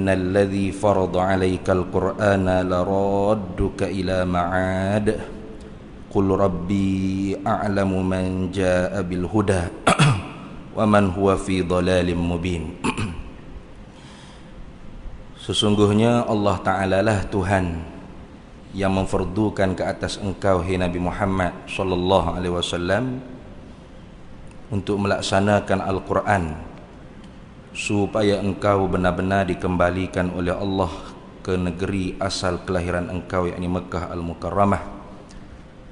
innal ladzi farada 'alaikal qur'ana laradduka ila ma'ad qul rabbi a'lamu man jaa'a bil huda wa man huwa fi dhalalin mubin. Sesungguhnya Allah Ta'ala lah Tuhan yang memfardukan ke atas engkau, hai Nabi Muhammad sallallahu alaihi wasallam, untuk melaksanakan Al-Quran, supaya engkau benar-benar dikembalikan oleh Allah ke negeri asal kelahiran engkau, yakni Mekah Al-Mukarramah.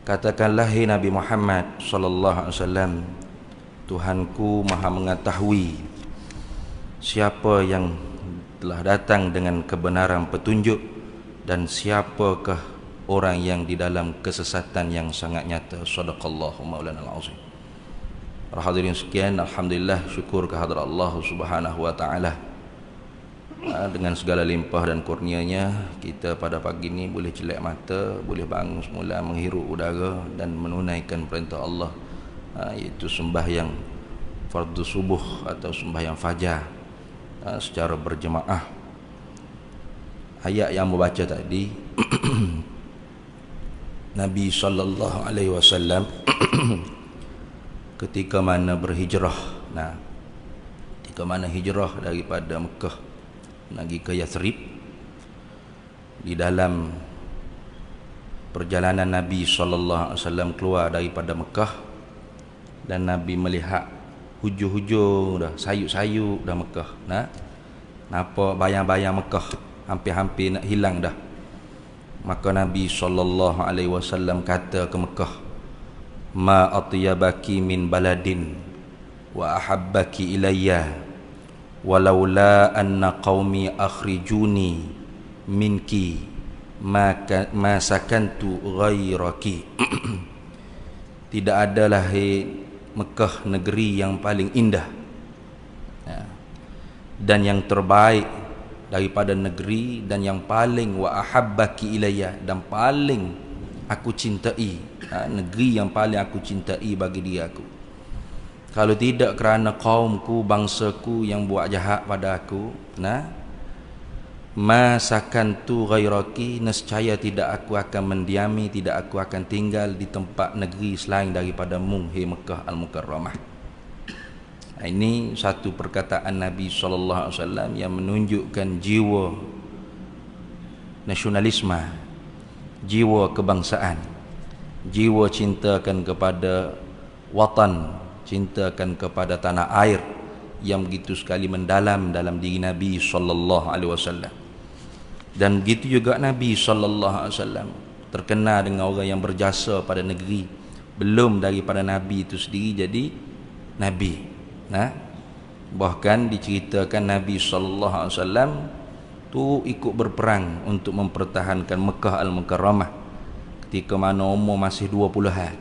Katakanlah, hai Nabi Muhammad sallallahu alaihi wasallam, Tuhanku Maha mengetahui siapa yang telah datang dengan kebenaran petunjuk dan siapakah orang yang di dalam kesesatan yang sangat nyata. Shadaqallahu maulana al-azim. Para hadirin sekian, alhamdulillah, syukur kehadrat Allah Subhanahu wa taala. Dengan segala limpah dan kurnianya, kita pada pagi ini boleh celak mata, boleh bangun semula, menghirup udara dan menunaikan perintah Allah, iaitu sembahyang fardu subuh atau sembahyang fajar secara berjemaah. Ayat yang membaca tadi Nabi sallallahu alaihi wasallam ketika mana berhijrah, ketika mana hijrah daripada Mekah pergi ke Yathrib, di dalam perjalanan Nabi sallallahu alaihi wasallam keluar daripada Mekah, dan Nabi melihat hujung-hujung dah, sayup-sayup dah Mekah, nampak bayang-bayang Mekah hampir-hampir nak hilang dah. Maka Nabi sallallahu alaihi wasallam kata ke Mekah, ma atyabaki min baladin wa ahabbaki ilayya walaula anna qaumi akhrijuni minki ma sakantu ghairaki. Tidak adalah Mekah negeri yang paling indah dan yang terbaik daripada negeri, dan yang paling wa ahabbaki ilayya, dan paling aku cintai, negeri yang paling aku cintai bagi diri aku. Kalau tidak kerana kaumku, bangsaku yang buat jahat pada aku, ma sakantu ghairaki, nescaya tidak aku akan mendiami, tidak aku akan tinggal di tempat negeri selain daripada Mekah Al-Mukarramah. Ini satu perkataan Nabi sallallahu alaihi wasallam yang menunjukkan jiwa nasionalisme, jiwa kebangsaan, jiwa cintakan kepada watan, cintakan kepada tanah air yang begitu sekali mendalam dalam diri Nabi sallallahu alaihi wasallam. Dan begitu juga Nabi sallallahu alaihi wasallam terkenal dengan orang yang berjasa pada negeri belum daripada Nabi itu sendiri jadi Nabi. Bahkan diceritakan Nabi sallallahu alaihi wasallam tu ikut berperang untuk mempertahankan Mekah Al-Mukarramah ketika mana umur masih 20-an,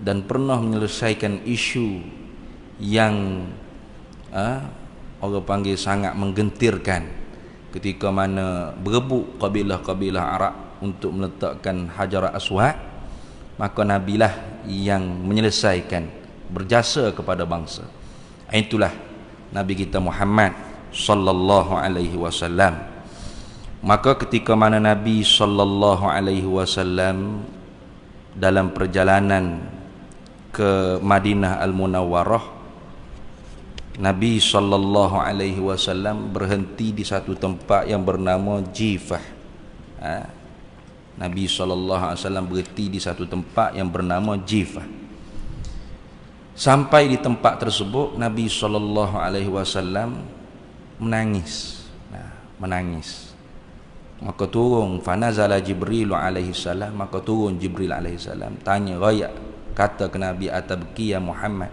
dan pernah menyelesaikan isu yang orang panggil sangat menggentirkan, ketika mana berebut kabilah-kabilah Arab untuk meletakkan Hajar Aswad. Maka Nabilah yang menyelesaikan, berjasa kepada bangsa. Itulah Nabi kita Muhammad sallallahu alaihi wasallam. Maka ketika mana Nabi sallallahu alaihi wasallam dalam perjalanan ke Madinah Al-Munawwarah, Nabi sallallahu alaihi wasallam berhenti di satu tempat yang bernama Jifah. Nabi sallallahu alaihi wasallam berhenti di satu tempat yang bernama Jifah. Sampai di tempat tersebut Nabi sallallahu alaihi wasallam menangis. Maka turun fanazala Jibril alaihi salam, maka turun Jibril alaihi salam tanya, raya, kata ke Nabi, atabki ya Muhammad,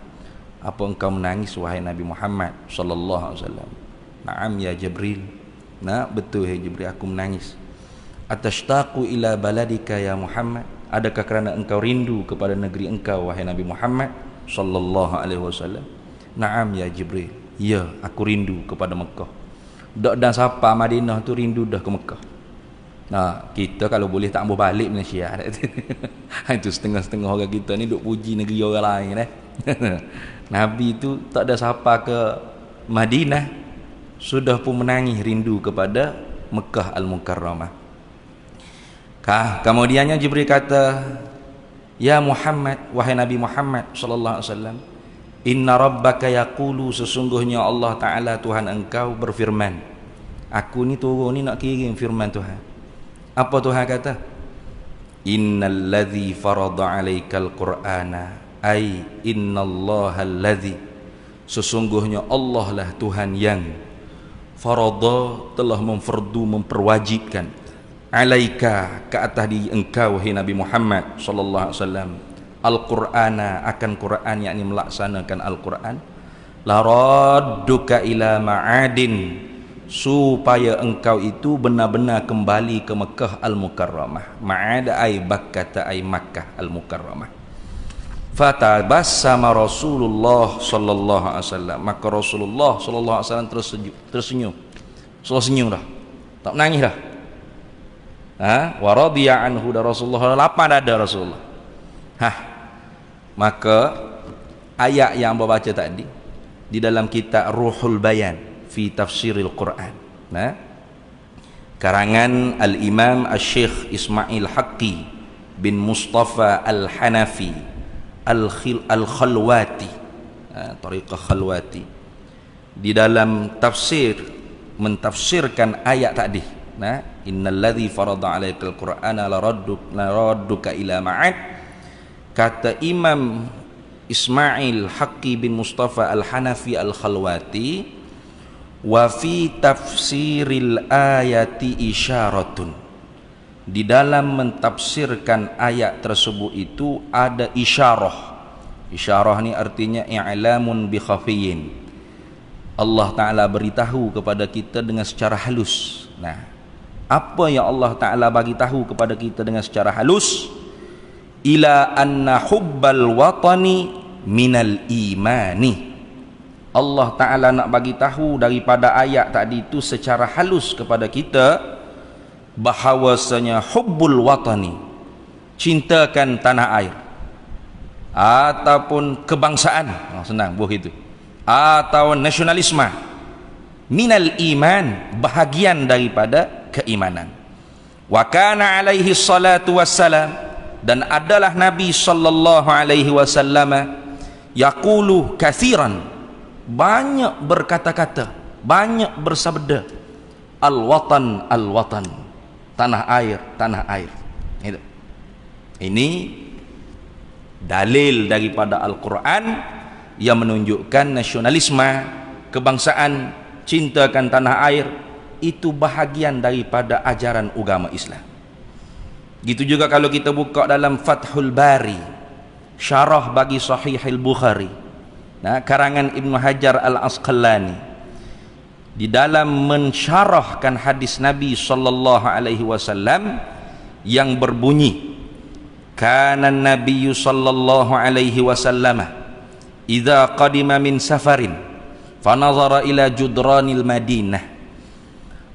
apa engkau menangis wahai Nabi Muhammad sallallahu alaihi wasallam? Naam ya Jibril. Betul hai Jibril, aku menangis. Atashtaqu ila baladika ya Muhammad, adakah kerana engkau rindu kepada negeri engkau wahai Nabi Muhammad sallallahu alaihi wasallam? Naam ya Jibril, ya aku rindu kepada Mekah. Dak dan siapa Madinah tu rindu dah ke Mekah. Kita kalau boleh tak mau balik Malaysia. Itu setengah-setengah orang kita ni duk puji negeri orang lain. Nabi tu tak ada siapa ke Madinah, sudah pun menangis rindu kepada Mekah Al-Mukarramah. Kemudiannya Jibril kata, ya Muhammad, wahai Nabi Muhammad sallallahu alaihi wasallam, inna rabbaka yaqulu, sesungguhnya Allah Ta'ala Tuhan engkau berfirman. Aku ni turun ni nak kirim firman Tuhan. Apa Tuhan kata? Innal ladzi farada 'alaikal qur'ana, ai innallaha alladzi, sesungguhnya Allah lah Tuhan yang farada, telah memperwajibkan, alaika, ke atas diri engkau wahai Nabi Muhammad sallallahu alaihi wasallam, al-Qur'ana, akan Quran, yakni melaksanakan Al-Quran, la radduka ila ma'adin, supaya engkau itu benar-benar kembali ke Mekah Al-Mukarramah. Ma'ad ay Bakkah ay Makkah Al-Mukarramah. Fatabassama Rasulullah sallallahu alaihi wasallam, maka Rasulullah sallallahu alaihi wasallam tersenyum. Senyum dah, tak menangis dah. Wa radiya anhu, dah Rasulullah lapang dada Rasulullah. Maka ayat yang baca tadi di dalam kitab Ruhul Bayan fi Tafsiril Quran, karangan Al-Imam Al-Syekh Ismail Haqqi bin Mustafa Al-Hanafi Al-Khalwati, Tariqah Khalwati, di dalam tafsir mentafsirkan ayat tadi, innal ladzi farada 'alaikal qur'ana la radduka ila ma'ad. Kata Imam Ismail Haqqi bin Mustafa Al-Hanafi Al-Khalwati, wa fi tafsiril ayati isyaratun, di dalam mentafsirkan ayat tersebut itu ada isyarah. Isyarah ni artinya i'lamun bi khafiyin, Allah Ta'ala beritahu kepada kita dengan secara halus. Apa yang Allah Ta'ala bagi tahu kepada kita dengan secara halus? Ila anna hubbal watani minal imani. Allah Ta'ala nak bagi tahu daripada ayat tadi itu secara halus kepada kita bahawasanya hubbul watani, cintakan tanah air ataupun kebangsaan, senang buah itu, atau nasionalisme, minal iman, bahagian daripada keimanan. Wa kana alaihi salatu wassalam, dan adalah Nabi sallallahu alaihi wasallam yaqulu kathiran, banyak berkata-kata, banyak bersabda, al-watan al-watan, tanah air, tanah air. Ini dalil daripada Al-Quran yang menunjukkan nasionalisme, kebangsaan, cintakan tanah air itu bahagian daripada ajaran agama Islam. Gitu juga kalau kita buka dalam Fathul Bari, syarah bagi Sahihil Bukhari, karangan Ibnu Hajar Al-Asqalani, di dalam mensyarahkan hadis Nabi sallallahu alaihi wasallam yang berbunyi, kana Nabi sallallahu alaihi wasallam idza qadima min safarin fanazara ila judranil Madinah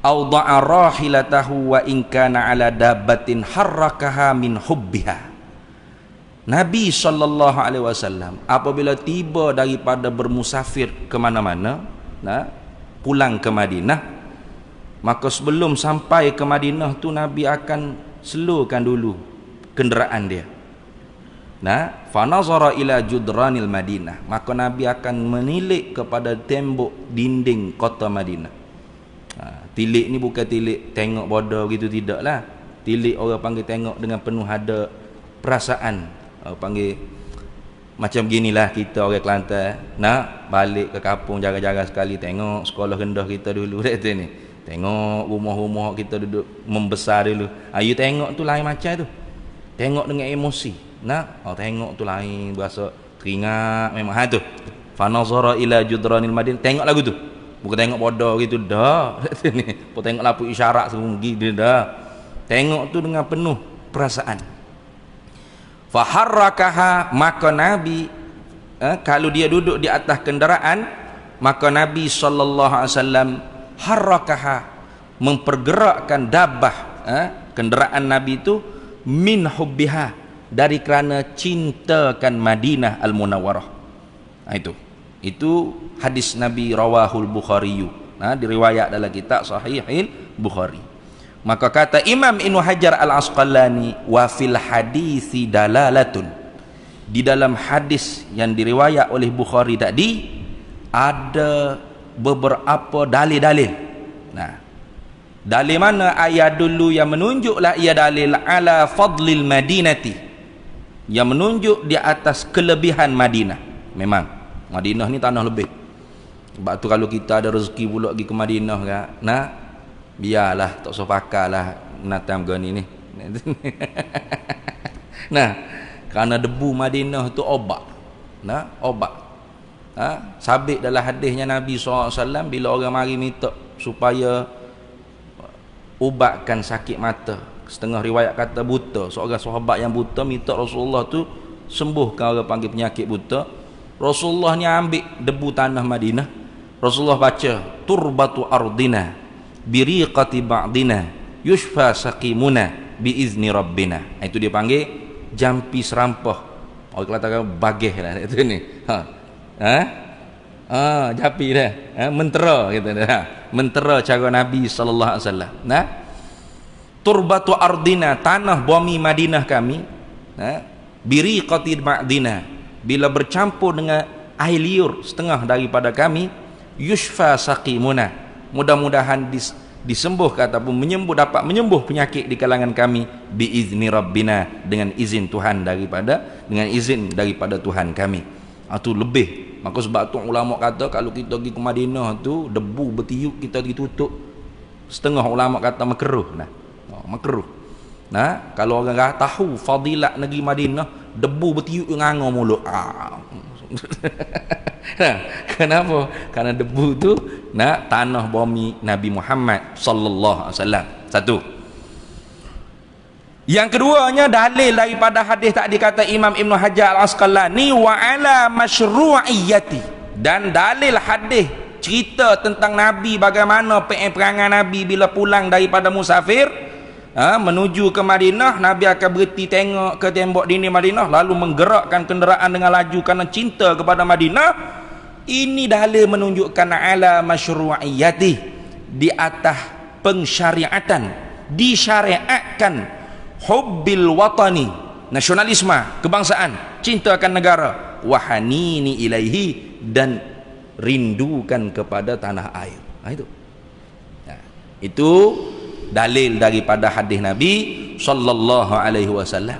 awda'a rahilatahu wa in kana ala dabbatin harrakaha min hubbiha. Nabi sallallahu alaihi wasallam apabila tiba daripada bermusafir ke mana-mana, pulang ke Madinah, maka sebelum sampai ke Madinah tu Nabi akan slowkan dulu kenderaan dia. Fanazara ila judranil Madinah, maka Nabi akan menilik kepada tembok dinding kota Madinah. Tilik ni bukan tilik tengok bodoh gitu, tidaklah. Tilik orang panggil tengok dengan penuh ada perasaan. Panggil macam beginilah kita orang Kelantan nak balik ke kampung, jaga-jaga sekali tengok sekolah rendah kita dulu kata ni, tengok rumah-rumah kita duduk membesar dulu. You tengok tu lain macam tu, tengok dengan emosi. Tengok tu lain, berasa teringat memang tu. Fanazara ila judranil Madinah, tengok lagu tu, bukan tengok bodoh gitu dah. Ni pun tengok lampu isyarat semua gitu dah. Tengok tu dengan penuh perasaan. Faharrakaha, maka Nabi kalau dia duduk di atas kenderaan, maka Nabi sallallahu alaihi wasallam harrakaha, mempergerakkan dabbah, kenderaan Nabi itu min hubbiha, dari kerana cintakan Madinah Al-Munawwarah. Itu hadis Nabi rawahul Bukhari diriwayat dalam kitab Sahih Bukhari. Maka kata Imam Ibnu Hajar Al-Asqalani, wa fil hadisi dalalatun, di dalam hadis yang diriwayat oleh Bukhari tadi ada beberapa dalil-dalil. Dalil mana? Ayat dulu yang menunjuklah ia dalil ala fadlil madinati, yang menunjuk di atas kelebihan Madinah. Memang Madinah ni tanah lebih. Sebab tu kalau kita ada rezeki pula pergi ke Madinah kan, biarlah tak usah pakarlah natam gani ni. Kerana debu Madinah tu obat. Obat. Sabit dalam hadisnya Nabi SAW, bila orang mari minta supaya ubatkan sakit mata, setengah riwayat kata buta, seorang sahabat yang buta minta Rasulullah tu sembuhkan orang panggil penyakit buta. Rasulullah ni ambil debu tanah Madinah, Rasulullah baca turbatu ardina biriqati ba'dina yushfa saqimuna biizni rabbina. Itu dia panggil jampi serampah. Orang katakan bagih lah itu ni. Jampi dah. Mentera kita dah. Mentera cara Nabi sallallahu alaihi wasallam. Turbatu ardina, tanah bumi Madinah kami, biriqati ba'dina, bila bercampur dengan air liur setengah daripada kami, yushfa saqimuna, mudah-mudahan disembuhkan ataupun dapat menyembuh penyakit di kalangan kami biizni rabbina, dengan izin Tuhan dengan izin daripada Tuhan kami. Itu lebih. Maka sebab tu ulama kata kalau kita pergi ke Madinah tu debu bertiup kita ditutup, setengah ulama kata makruh. Makruh. Kalau orang tahu fadilat negeri Madinah, debu bertiup nganga mulut. Kenapa? Karena debu tu tanah bumi Nabi Muhammad sallallahu alaihi wasallam. Satu. Yang keduanya dalil daripada hadis tadi kata Imam Ibnu Hajar Al-Asqalani, wa ala masyru'iyyati, dan dalil hadis cerita tentang Nabi, bagaimana perangai Nabi bila pulang daripada musafir menuju ke Madinah. Nabi akan berhenti tengok ke tembok dinding Madinah, lalu menggerakkan kenderaan dengan laju kerana cinta kepada Madinah. Ini dalil menunjukkan ala masyru'iyyati, di atas pensyariatan, disyariatkan hubbil watani, nasionalisme, kebangsaan, cinta akan negara, wahanini ilaihi, dan rindukan kepada tanah air. Itu dalil daripada hadis Nabi sallallahu alaihi wasallam.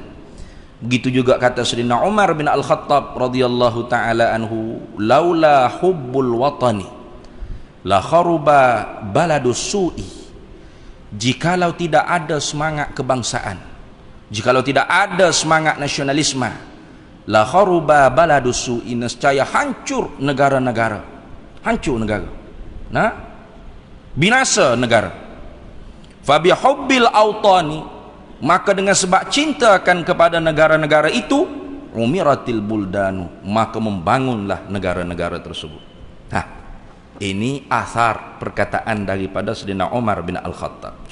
Begitu juga kata Sayyidina Umar bin Al-Khattab radhiyallahu taala anhu, laula hubbul watani la kharuba baladus su'i, jikalau tidak ada semangat kebangsaan, jikalau tidak ada semangat nasionalisme, la kharuba baladus su'i, nescaya hancur negara-negara, binasa negara. Fa bihubbil autani, maka dengan sebab cinta akan kepada negara-negara itu, umiratil buldanu, maka membangunlah negara-negara tersebut. Ini asar perkataan daripada Sayyidina Umar bin Al-Khattab.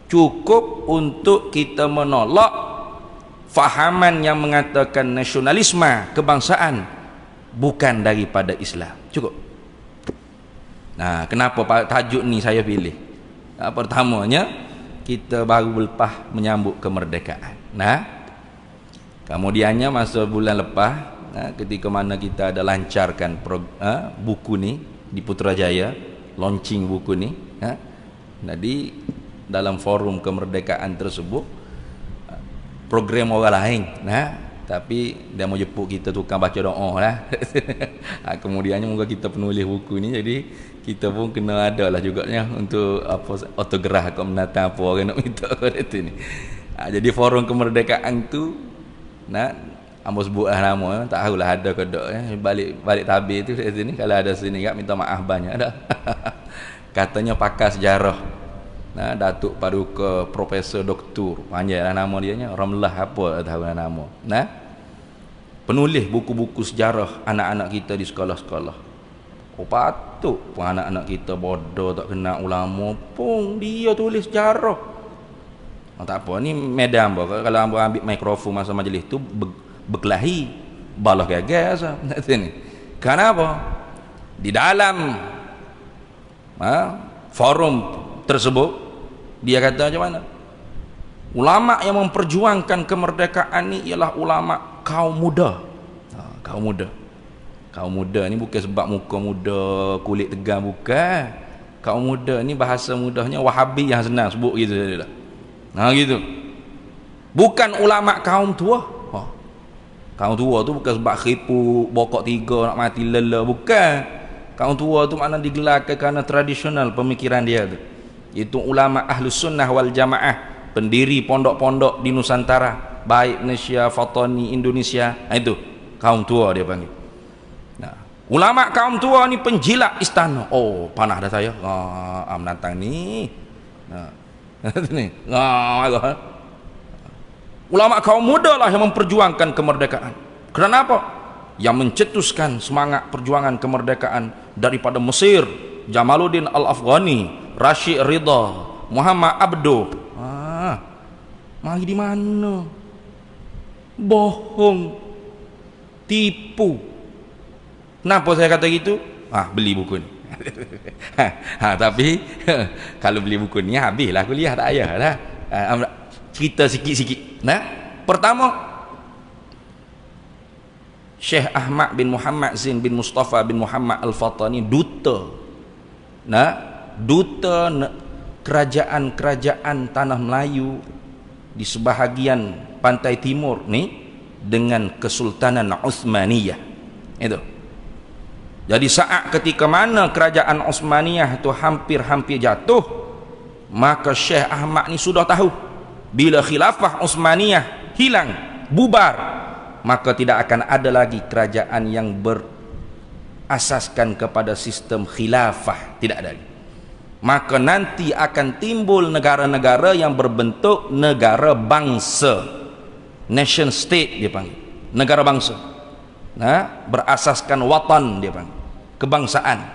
Cukup untuk kita menolak fahaman yang mengatakan nasionalisme, kebangsaan bukan daripada Islam. Cukup. Kenapa tajuk ni saya pilih? Pertamanya, kita baru lepas menyambut kemerdekaan. Kemudiannya masa bulan lepas, ketika mana kita ada lancarkan buku ni di Putrajaya, launching buku ni, jadi dalam forum kemerdekaan tersebut program orang lain, tapi dia mau jemput kita tukang baca doa lah. Kemudiannya moga kita penulis buku ni, jadi kita pun kena ada lah juga untuk autograf kau menatang apa orang nak minta pada tu ni. Jadi forum kemerdekaan tu ambo sebut nama, tak tahulah ada ke tak, balik tabir tu kat sini, kalau ada sini kat minta maaf banyak dah. Katanya pakar sejarah, Datuk Paduka Profesor Doktor, panjanglah nama dia nya, Ramlah apa tak tahu nama. Penulis buku-buku sejarah anak-anak kita di sekolah-sekolah. Patut pun anak-anak kita bodoh tak kenal ulama pun dia tulis sejarah. Tak apa, ni medan apa, kalau ambo ambil mikrofon masa majlis tu berkelahi balah gagal sah. Kenapa? Di dalam forum tersebut, dia kata macam mana? Ulama yang memperjuangkan kemerdekaan ni ialah ulama kaum muda. Kaum muda. Kaum muda ni bukan sebab muka muda, kulit tegang, bukan. Kaum muda ni bahasa mudahnya Wahabi yang senang sebut gitu saja. Gitu. Bukan ulama kaum tua. Kaum tua tu bukan sebab khipu, bokok tiga nak mati lela, bukan. Kaum tua tu makna digelarkan kerana tradisional pemikiran dia tu. Itu ulama Ahlus Sunnah wal Jamaah, pendiri pondok-pondok di Nusantara, baik Malaysia, Fatani, Indonesia. Itu kaum tua dia panggil. Ulama kaum tua ni penjilat istana. Oh, panah dah saya. Menantang ni. Ni. Ulama kaum muda lah yang memperjuangkan kemerdekaan. Kenapa? Yang mencetuskan semangat perjuangan kemerdekaan daripada Mesir, Jamaluddin Al-Afghani, Rashid Ridha, Muhammad Abduh. Mari di mana? Bohong. Tipu. Kenapa saya kata gitu? Beli buku ni. Tapi kalau beli buku ni habislah kuliah, tak payahlah. Cerita sikit-sikit. Pertama, Syekh Ahmad bin Muhammad Zain bin Mustafa bin Muhammad Al-Fatani, duta kerajaan-kerajaan tanah Melayu di sebahagian pantai timur ni dengan Kesultanan Uthmaniyah. Itu. Jadi saat ketika mana kerajaan Uthmaniyah itu hampir-hampir jatuh, maka Syekh Ahmad ni sudah tahu bila khilafah Uthmaniyah hilang, bubar, maka tidak akan ada lagi kerajaan yang berasaskan kepada sistem khilafah, tidak ada lagi. Maka nanti akan timbul negara-negara yang berbentuk negara bangsa, nation state dia panggil, negara bangsa, berasaskan watan dia panggil, kebangsaan.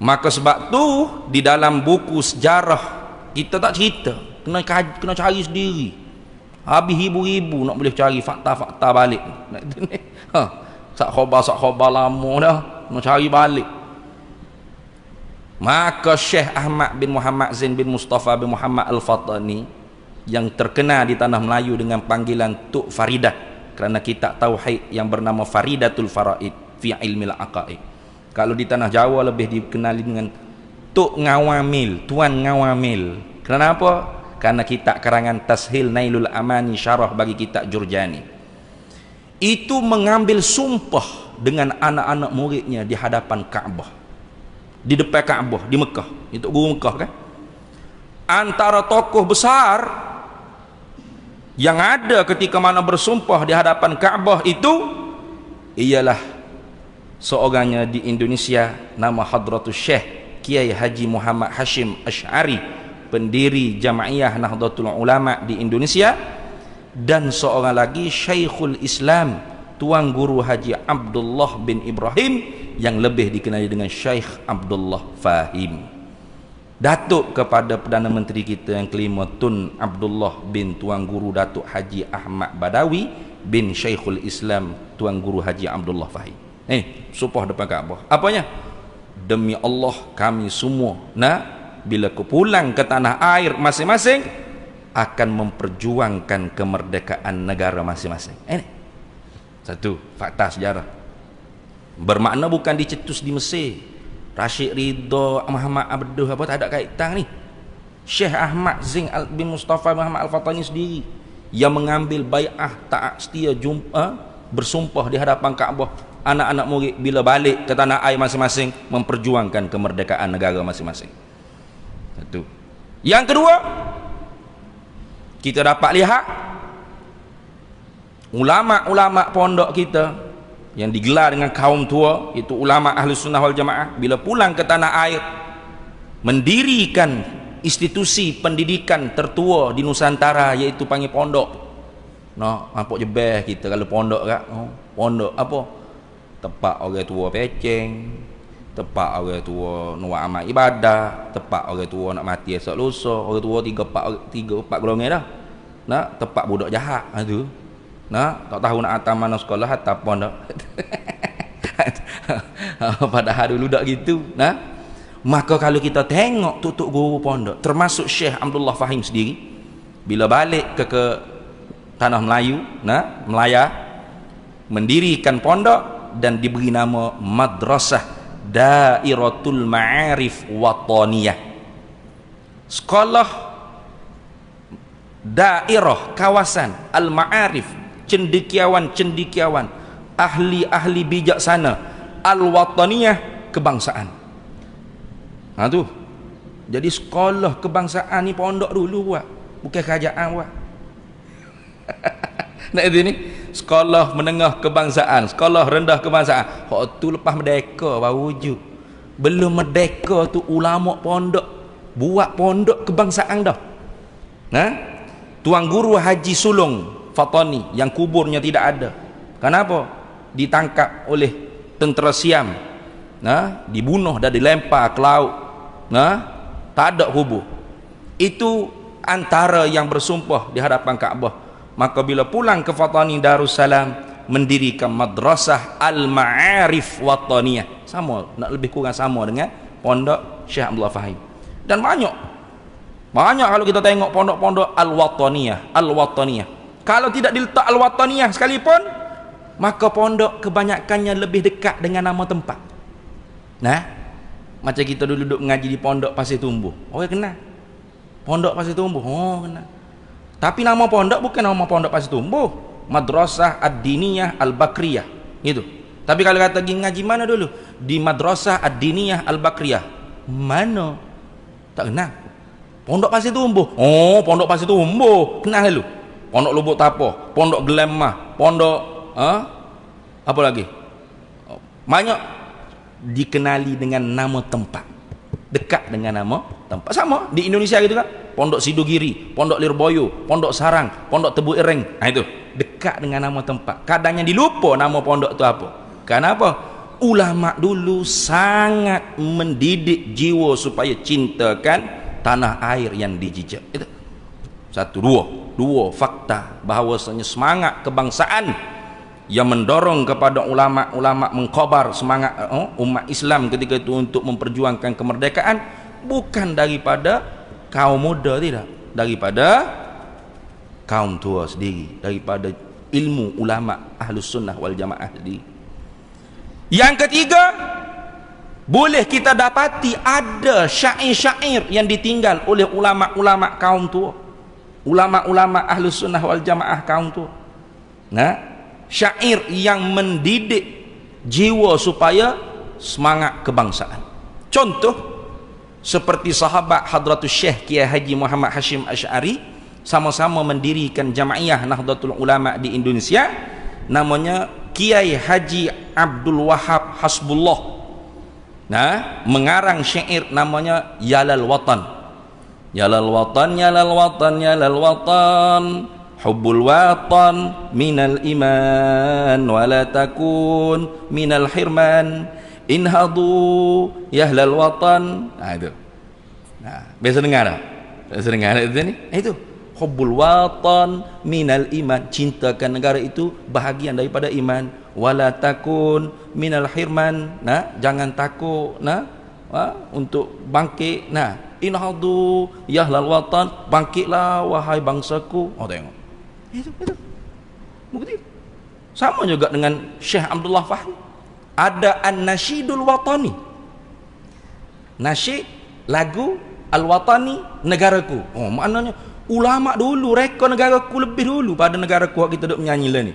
Maka sebab tu di dalam buku sejarah kita tak cerita, kena cari sendiri. Habis ribu-ribu nak boleh cari fakta-fakta balik. Sak khabar lama dah nak cari balik. Maka Syekh Ahmad bin Muhammad Zain bin Mustafa bin Muhammad Al-Fatani yang terkenal di tanah Melayu dengan panggilan Tuk Faridah kerana kitab tauhid yang bernama Faridatul Faraid fi ilmil aqaid. Kalau di tanah Jawa lebih dikenali dengan Tuk Ngawamil, Tuan Ngawamil. Kenapa? Karena kitab karangan Tashil Nailul Amani syarah bagi kitab Jurjani. Itu mengambil sumpah dengan anak-anak muridnya di hadapan Kaabah, di depan Kaabah di Mekah. Itu guru Mekah kan. Antara tokoh besar yang ada ketika mana bersumpah di hadapan Kaabah itu ialah seorangnya di Indonesia, nama Hadratus Syekh Kiai Haji Muhammad Hashim Asy'ari, pendiri Jamaiyah Nahdlatul Ulama di Indonesia, dan seorang lagi Syekhul Islam Tuan Guru Haji Abdullah bin Ibrahim yang lebih dikenali dengan Syekh Abdullah Fahim, datuk kepada Perdana Menteri kita yang kelima Tun Abdullah bin Tuan Guru Datuk Haji Ahmad Badawi bin Syekhul Islam Tuan Guru Haji Abdullah Fahim. Sumpah depan Kaabah. Apanya? Demi Allah kami semua bila pulang ke tanah air masing-masing akan memperjuangkan kemerdekaan negara masing-masing. Ini satu fakta sejarah. Bermakna bukan dicetus di Mesir. Rashid Ridha, Muhammad Abduh apa tak ada kaitan ni. Syekh Ahmad Zain bin Mustafa Muhammad Al-Fatani sendiri yang mengambil bai'ah taat setia bersumpah di hadapan Kaabah anak-anak murid bila balik ke tanah air masing-masing memperjuangkan kemerdekaan negara masing-masing. Satu. Yang kedua, kita dapat lihat ulama-ulama pondok kita yang digelar dengan kaum tua, iaitu ulama Ahlus Sunnah wal Jamaah, bila pulang ke tanah air mendirikan institusi pendidikan tertua di Nusantara, iaitu panggil pondok. Nampak je best kita kalau pondok kan. Pondok apa? Tempat orang tua peceng, tempat orang tua nak amal ibadah, tempat orang tua nak mati esok lusa, orang tua 3-4 golongan dah. Tempat budak jahat tu. Tak tahu nak hantar mana sekolah hantar pondok. Padahal dulu dak gitu. Maka kalau kita tengok tutup guru pondok, termasuk Syekh Abdullah Fahim sendiri, bila balik ke tanah Melayu, Melaya, mendirikan pondok dan diberi nama Madrasah Dairatul Ma'arif Wataniyah, sekolah daerah kawasan al-ma'arif, cendekiawan ahli-ahli bijaksana al-wataniyah, kebangsaan. Tu jadi sekolah kebangsaan ni pondok dulu buat, bukan kerajaan buat. Nak itu ni sekolah menengah kebangsaan, sekolah rendah kebangsaan. Hak tu lepas merdeka baru wujud. Belum merdeka tu ulama pondok buat pondok kebangsaan dah. Tuan Guru Haji Sulong Fatani yang kuburnya tidak ada. Kenapa? Ditangkap oleh tentera Siam. Dibunuh dan dilempar ke laut. Tak ada kubur. Itu antara yang bersumpah di hadapan Kaabah. Maka bila pulang ke Fatani Darussalam, mendirikan Madrasah Al-Ma'arif Wataniyah. Sama, nak lebih kurang sama dengan pondok Syekh Abdullah Fahim. Dan banyak kalau kita tengok pondok-pondok Al-Wataniyah. Kalau tidak diletak Al-Wataniyah sekalipun, maka pondok kebanyakannya lebih dekat dengan nama tempat. Macam kita dulu duduk mengaji di pondok Pasir Tumbuh. Orang kenal pondok Pasir Tumbuh, kenal. Tapi nama pondok bukan nama pondok Pasir Tumbuh, Madrasah Ad-Diniyah Al-Bakriyah gitu. Tapi kalau kata pergi ngaji mana dulu? Di Madrasah Ad-Diniyah Al-Bakriyah. Mana? Tak kenal. Pondok Pasir Tumbuh. Pondok Pasir Tumbuh kenal dulu. Pondok Lubuk Tapah, Pondok Gelemah, pondok apa lagi? Banyak dikenali dengan nama tempat, dekat dengan nama tempat. Sama di Indonesia gitu kan, Pondok Sidogiri, Pondok Lirboyo, Pondok Sarang, Pondok Tebu Ireng. Itu dekat dengan nama tempat. Kadangnya dilupa nama pondok itu apa. Kenapa? Ulama dulu sangat mendidik jiwa supaya cintakan tanah air yang dijejak. Itu satu. Dua fakta bahawasanya semangat kebangsaan yang mendorong kepada ulama-ulama mengkhabar semangat umat Islam ketika itu untuk memperjuangkan kemerdekaan, bukan daripada kaum muda, tidak, daripada kaum tua sendiri, daripada ilmu ulama Ahlus Sunnah wal Jamaah sendiri. Yang ketiga, boleh kita dapati ada syair-syair yang ditinggal oleh ulama-ulama kaum tua, ulama-ulama Ahlus Sunnah wal Jamaah kaum tua. Syair yang mendidik jiwa supaya semangat kebangsaan. Contoh seperti sahabat Hadratus Syekh Kiai Haji Muhammad Hashim Asy'ari sama-sama mendirikan Jamaiyah Nahdlatul Ulama di Indonesia, namanya Kiai Haji Abdul Wahab Hasbullah. Mengarang syair namanya Yalal Watan. Yalal Watan, Yalal Watan, Yalal Watan, Hubbul watan minal iman wala takun minal hirman, inhadu yahlal watan. Itu. Biasa dengar tak? Biasa dengar itu ni? Itu. Hubbul watan minal iman, cintakan negara itu bahagian daripada iman. Wala takun minal hirman, jangan takut untuk bangkit. Inhadu yahlal watan, bangkitlah wahai bangsaku. Tengok. Itu bukti. Sama juga dengan Syekh Abdullah Fahim, ada An-Nasyidul Watani, nasyid lagu Al-Watani, negaraku. Maknanya ulama dulu reka negaraku lebih dulu pada negaraku yang kita duk menyanyi lah ni.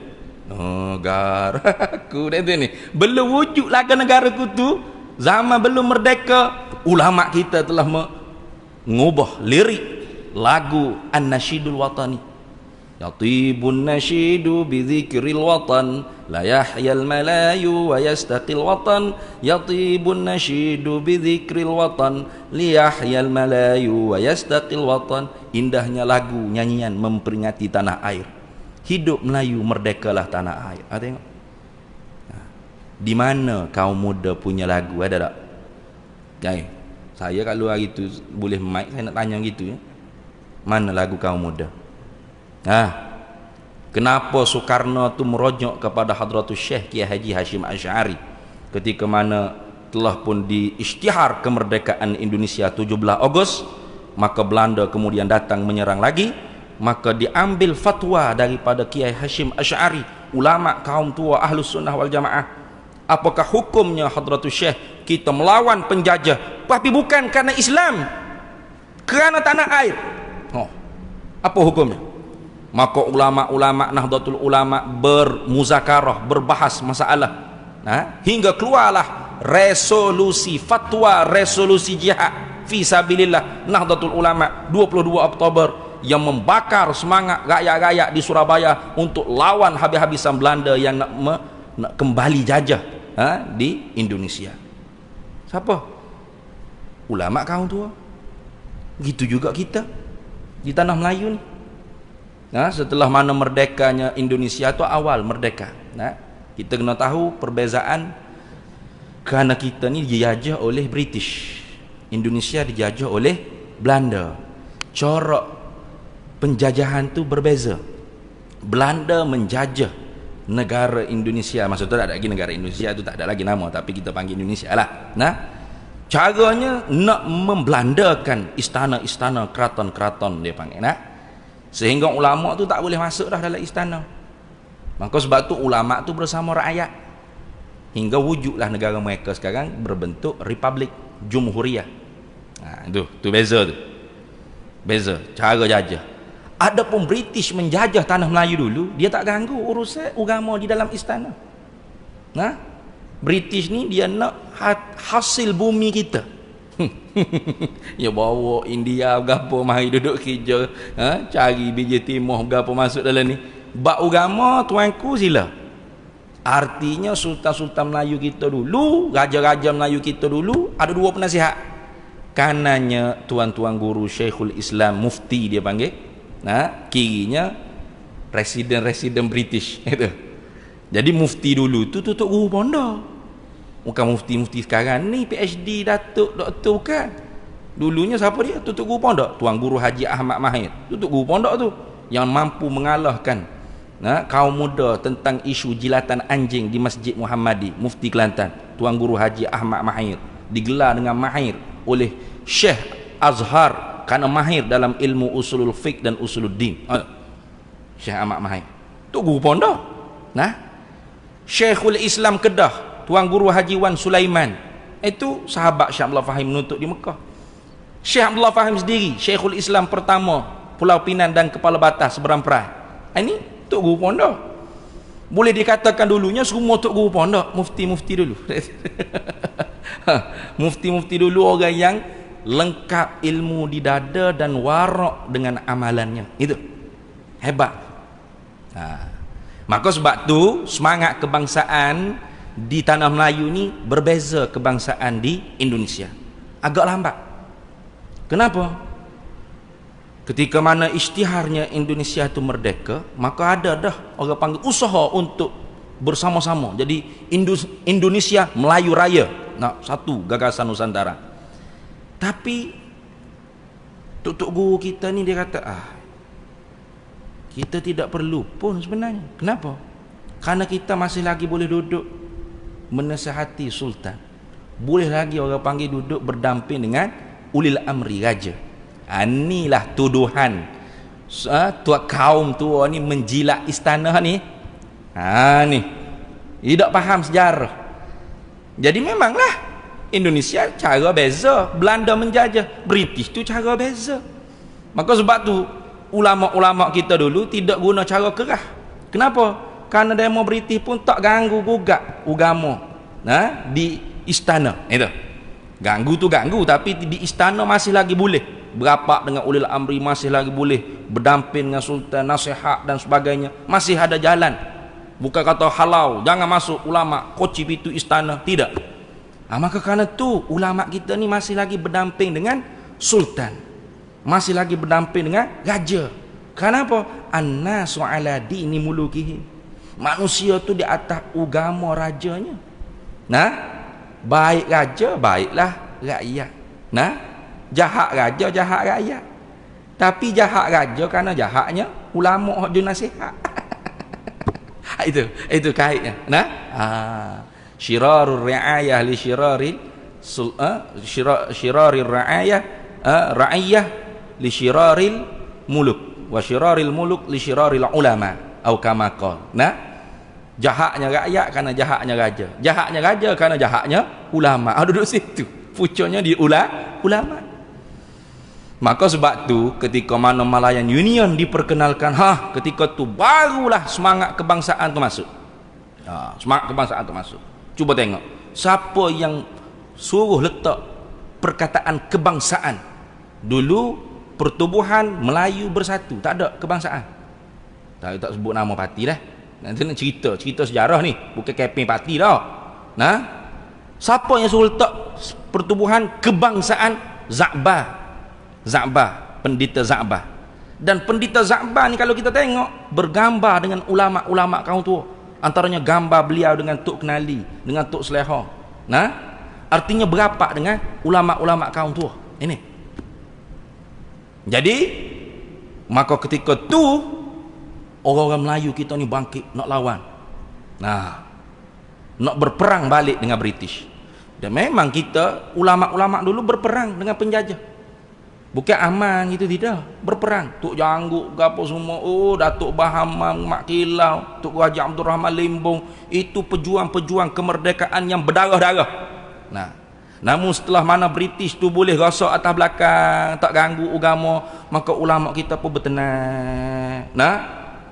Negaraku ni belum wujud lagi negaraku tu, zaman belum merdeka, ulama kita telah mengubah lirik lagu An-Nasyidul Watani. Yatibun nasyidu bidzikril watan, la yahyal malayu wa yastaqil watan. Yatibun nasyidu bidzikril watan, li yahyal malayu wa yastaqil watan. Indahnya lagu nyanyian memperingati tanah air. Hidup Melayu, merdekalah tanah air. Tengok. Di mana kaum muda punya lagu, ada tak? Saya kalau hari tu boleh mic, saya nak tanya gitu ya. Mana lagu kaum muda? Kenapa Soekarno tu merojok kepada Hadratus Syekh Kiai Haji Hashim Asy'ari ketika mana telah pun diisytihar kemerdekaan Indonesia 17 Ogos, maka Belanda kemudian datang menyerang lagi, maka diambil fatwa daripada Kiai Hashim Asy'ari, ulama kaum tua Ahlus Sunnah wal Jamaah. Apakah hukumnya Hadratus Syekh kita melawan penjajah, tapi bukan karena Islam, kerana tanah air? Apa hukumnya? Maka ulama-ulama Nahdlatul Ulama bermuzakarah, berbahas masalah, hingga keluarlah resolusi fatwa, resolusi jihad fi sabilillah Nahdlatul Ulama 22 Oktober yang membakar semangat rakyat-rakyat di Surabaya untuk lawan habis-habisan Belanda yang nak kembali jajah di Indonesia. Siapa? Ulama kaum tua. Gitu juga kita di tanah Melayu ni. Setelah mana merdekanya Indonesia tu awal merdeka. Kita kena tahu perbezaan, kerana kita ni dijajah oleh British, Indonesia dijajah oleh Belanda. Corak penjajahan tu berbeza. Belanda menjajah negara Indonesia, maksudnya tak ada lagi negara Indonesia tu, tak ada lagi nama, tapi kita panggil Indonesia lah. Caranya nak membelandakan istana-istana, keraton-keraton dia panggil, sehingga ulama tu tak boleh masuk dah dalam istana. Maka sebab tu ulama tu bersama rakyat, hingga wujudlah negara mereka sekarang berbentuk republik, jumhuriyah. Tu beza tu. Beza cara jajah. Adapun British menjajah tanah Melayu dulu, dia tak ganggu urusan agama di dalam istana. British ni dia nak hasil bumi kita. Ya bawa India gapo mari duduk kerja, cari biji timah gapo masuk dalam ni. Bab agama tuanku sila. Artinya sultan-sultan Melayu kita dulu, raja-raja Melayu kita dulu ada dua penasihat. Kanannya tuan-tuan guru Syekhul Islam, mufti dia panggil. Kirinya residen British itu. Jadi mufti dulu tu tutup guru pondok. Bukan mufti-mufti sekarang ni PhD, datuk, doktor, bukan. Dulunya siapa dia? Tutup guru pondok. Tuan Guru Haji Ahmad Mahir, tutup guru pondok tu, yang mampu mengalahkan kaum muda tentang isu jilatan anjing di Masjid Muhammadi, Mufti Kelantan, Tuan Guru Haji Ahmad Mahir, digelar dengan Mahir oleh Syekh Azhar kerana mahir dalam ilmu usulul fiqh dan usuluddin. Syekh Ahmad Mahir tu guru pondok. Syekhul Islam Kedah, Tuan Guru Haji Wan Sulaiman, itu sahabat Syekh Abdullah Fahim menuntut di Mekah. Syekh Abdullah Fahim sendiri, Syekhul Islam pertama Pulau Pinang dan Kepala Batas Seberang Perai. Ini tok guru pondok. Boleh dikatakan dulunya semua tok guru pondok, mufti-mufti dulu. Mufti-mufti dulu orang yang lengkap ilmu di dada dan warak dengan amalannya. Itu hebat. Maka sebab tu semangat kebangsaan di tanah Melayu ni berbeza kebangsaan di Indonesia. Agak lambat. Kenapa? Ketika mana isytiharnya Indonesia itu merdeka, maka ada dah orang panggil usaha untuk bersama-sama. Jadi Indonesia Melayu Raya, satu gagasan Nusantara. Tapi tok guru kita ni dia kata, kita tidak perlu pun sebenarnya. Kenapa? Karena kita masih lagi boleh duduk menasihati sultan, boleh lagi orang panggil duduk berdamping dengan ulil amri, raja. Inilah tuduhan tuan kaum tua ni menjilat istana ni. Ni tidak faham sejarah. Jadi memanglah Indonesia cara beza, Belanda menjajah, British tu cara beza. Maka sebab tu ulama-ulama kita dulu tidak guna cara kerah. Kenapa? Kerana demo British pun tak ganggu gugat agama di istana. Itu ganggu tu ganggu, tapi di istana masih lagi boleh berapak dengan ulil amri, masih lagi boleh berdamping dengan sultan, nasihat dan sebagainya, masih ada jalan. Bukan kata halau, jangan masuk ulama, koci pintu istana, tidak. Maka kerana tu ulama kita ni masih lagi berdamping dengan sultan, masih lagi berdamping dengan raja. Kenapa? An-nasu ala dini mulukihi. Manusia tu di atas agama rajanya. Baik raja, baiklah rakyat. Jahat raja, jahat rakyat. Tapi jahat raja kerana jahatnya ulama hak nasihat. Itu kaitnya. Syirarur ri'ayah li syirarir ra'ayah ra'iyah li syiraril muluk wa syiraril muluk li syiraril ulama atau kama qala. Nah, jahatnya rakyat kerana jahatnya raja, jahatnya raja kerana jahatnya ulama. Duduk situ pucuknya di ulama. Maka sebab tu ketika mana Malayan Union diperkenalkan, ketika tu barulah semangat kebangsaan tu masuk. Semangat kebangsaan tu masuk. Cuba tengok siapa yang suruh letak perkataan kebangsaan. Dulu pertubuhan Melayu bersatu, tak ada kebangsaan. Tak sebut nama parti dah. Nanti nak cerita sejarah ni, bukan keping parti dah. Nah, siapa yang suruh letak pertubuhan kebangsaan? Za'bah, pendeta Za'bah. Dan pendeta Za'bah ni kalau kita tengok bergambar dengan ulama-ulama kaum tua. Antaranya gambar beliau dengan Tok Kenali, dengan Tok Seleha. Nah, artinya berapak dengan ulama-ulama kaum tua. Ini. Jadi, maka ketika tu orang-orang Melayu kita ni bangkit nak lawan. Nah, nak berperang balik dengan British. Dan memang kita ulama-ulama dulu berperang dengan penjajah. Bukan aman gitu, tidak. Berperang. Tok Jangguk gapo semua. Datuk Bahamam, Mak Kilau, Tok Haji Abdul Rahman Limbong, itu pejuang-pejuang kemerdekaan yang berdarah-darah. Nah, namun setelah mana British tu boleh rosak atas belakang, tak ganggu agama, maka ulama kita pun bertenang. Nah,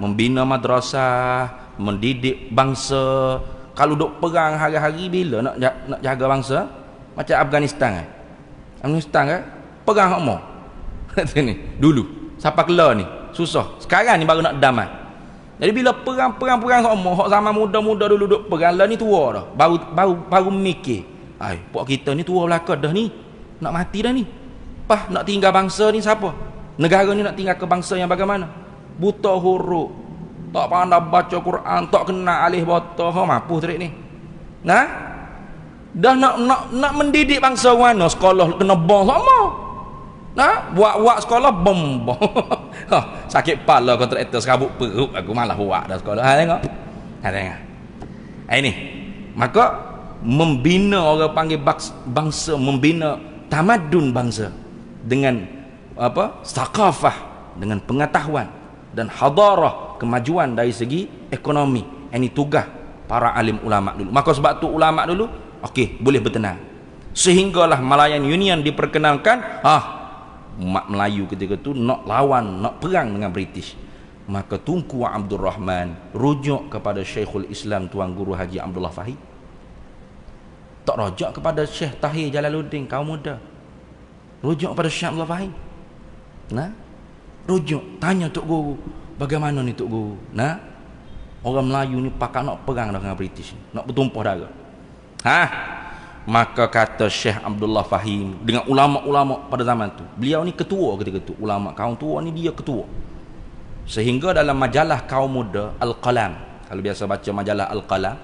membina madrasah, mendidik bangsa. Kalau duk perang hari-hari, bila nak jaga bangsa? Macam Afghanistan. Afghanistan kan? Perang homo. Ni dulu. Siapa kelar ni? Susah. Sekarang ni baru nak damai. Jadi bila perang homo, hak zaman muda-muda dulu duk perang, lah ni tua dah. Baru mikir. Puak kita ni tua belaka dah ni. Nak mati dah ni. Nak tinggal bangsa ni siapa? Negara ni nak tinggal ke bangsa yang bagaimana? Buta huruf, tak pandai baca Quran, tak kenal alih bata, mampu terik ni. Nah, dah nak mendidik bangsa mana? Sekolah kena bom sama. Nah, buat sekolah bom. Sakit kepala kontraktor serabut perut, aku malah buat dah sekolah. Tengok. Tengok. Ini. Maka membina, orang panggil bangsa, membina tamadun bangsa dengan apa? Thaqafah, dengan pengetahuan dan hadarah, kemajuan dari segi ekonomi. Ini tugas para alim ulama dulu. Maka sebab tu ulama dulu okey, boleh bertenang. Sehinggalah Malayan Union diperkenalkan, umat Melayu ketika tu nak lawan, nak perang dengan British. Maka Tunku Abdul Rahman rujuk kepada Syekhul Islam Tuan Guru Haji Abdullah Fahid. Tak rujuk kepada Syekh Tahir Jalaluddin kaum muda. Rujuk kepada Syekh Abdullah Fahid. Nah, rujuk, tanya Tok Guru, bagaimana ni Tok Guru? Nah, orang Melayu ni pakak nak perang dengan British, nak bertumpah darah. Maka kata Syekh Abdullah Fahim dengan ulama-ulama pada zaman tu, beliau ni ketua ketika tu, ulama kaum tua ni dia ketua. Sehingga dalam majalah kaum muda Al-Qalam, kalau biasa baca majalah Al-Qalam,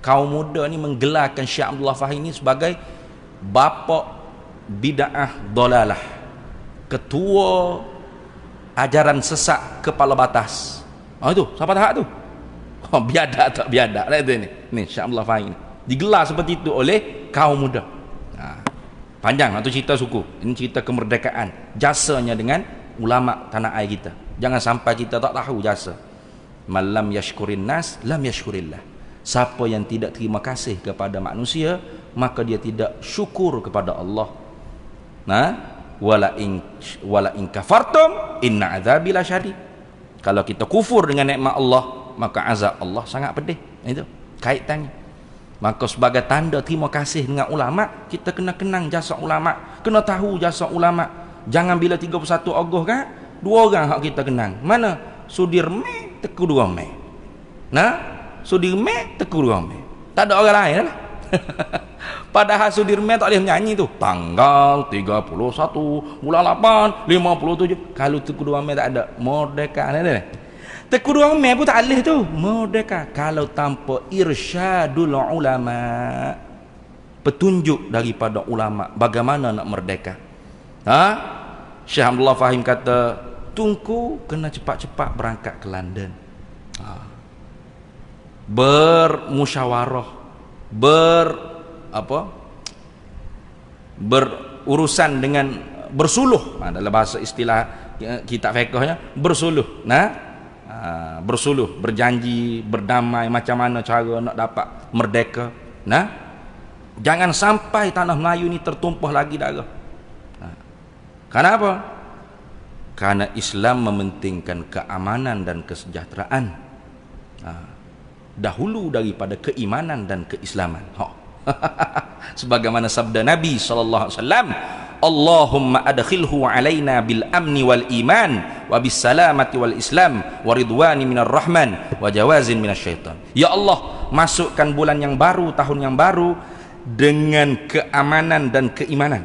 kaum muda ni menggelarkan Syekh Abdullah Fahim ni sebagai bapa bid'ah dalalah, ketua ajaran sesat kepala batas. Itu siapa tahap tu? Biadab tak biadab lah tu ni Syekh Abdullah Fahim digelar seperti itu oleh kaum muda. Panjang tu cerita suku. Ini cerita kemerdekaan, jasanya dengan ulama tanah air kita. Jangan sampai kita tak tahu jasa. Malam yashkurin nas lam yashkurillah. Siapa yang tidak terima kasih kepada manusia, maka dia tidak syukur kepada Allah. Wala in kafartum inna azabi lasyadid. Kalau kita kufur dengan nikmat Allah, maka azab Allah sangat pedih. Itu kaitannya. Maka sebagai tanda terima kasih dengan ulama, kita kena kenang jasa ulama, kena tahu jasa ulama. Jangan bila 31 Ogos kan, dua orang hak kita kenang. Mana? Sudirman Teku Dua Mei. Sudirman Teku Dua Mei. Tak ada orang lain lah. Padahal Sudirman tak boleh menyanyi tu. Tanggal 31 bulan 8 57. Kalau Teku Dua Mei tak ada, merdeka ada. Teku Dua Mei pun tak boleh tu, merdeka kalau tanpa irsyadul ulama, petunjuk daripada ulama bagaimana nak merdeka. Syekh Abdullah Fahim kata, Tunku kena cepat-cepat berangkat ke London, bermusyawarah ber apa berurusan dengan bersuluh, dalam bahasa istilah kitab fiqhnya bersuluh. Bersuluh, berjanji, berdamai, macam mana cara nak dapat merdeka. Jangan sampai tanah Melayu ni tertumpah lagi darah. Kenapa? Karena Islam mementingkan keamanan dan kesejahteraan dahulu daripada keimanan dan keislaman. Sebagaimana sabda Nabi sallallahu alaihi wasallam, Allahumma adkhilhu alaina bil amni wal iman wa bis salamati wal islam wa ridwani minar rahman wa jawazin minasy syaitan. Ya Allah, masukkan bulan yang baru, tahun yang baru dengan keamanan dan keimanan.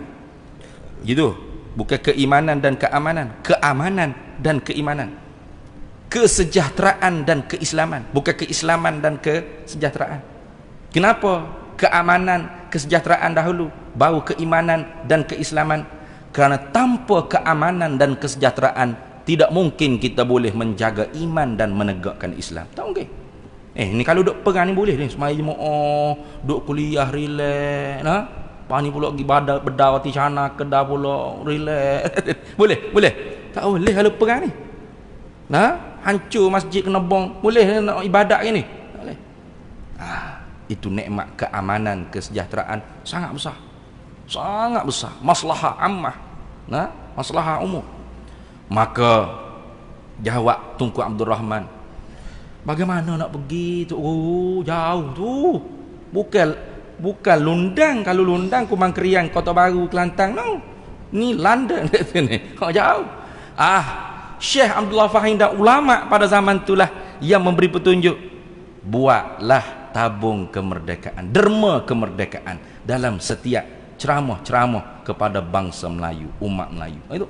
Gitu. Bukan keimanan dan keamanan, keamanan dan keimanan. Kesejahteraan dan keislaman, bukan keislaman dan kesejahteraan. Kenapa keamanan, kesejahteraan dahulu, baru keimanan dan keislaman? Kerana tanpa keamanan dan kesejahteraan tidak mungkin kita boleh menjaga iman dan menegakkan Islam. Tak mungkin. Ni kalau duk perang ni boleh ni, semai jemaah, duk kuliah relax, pani pula pergi bedar di sana, kedah pula relax. Boleh. Tak boleh kalau perang ni. Hancur masjid kena bom, boleh nak ibadat ke ni? Tak boleh. Itu nikmat keamanan, kesejahteraan sangat besar. Sangat besar. Maslahah ammah. Maslahah umum. Maka jawab Tunku Abdul Rahman, bagaimana nak pergi tu? Jauh tu. Bukan Lundang. Kalau Lundang Kumbang Keriang, Kota Baru, Kelantan, no. Ni London kat sini. Jauh. Syekh Abdullah Fahim dan ulama pada zaman itulah yang memberi petunjuk. Buatlah tabung kemerdekaan, derma kemerdekaan dalam setiap ceramah-ceramah kepada bangsa Melayu, umat Melayu. Itu.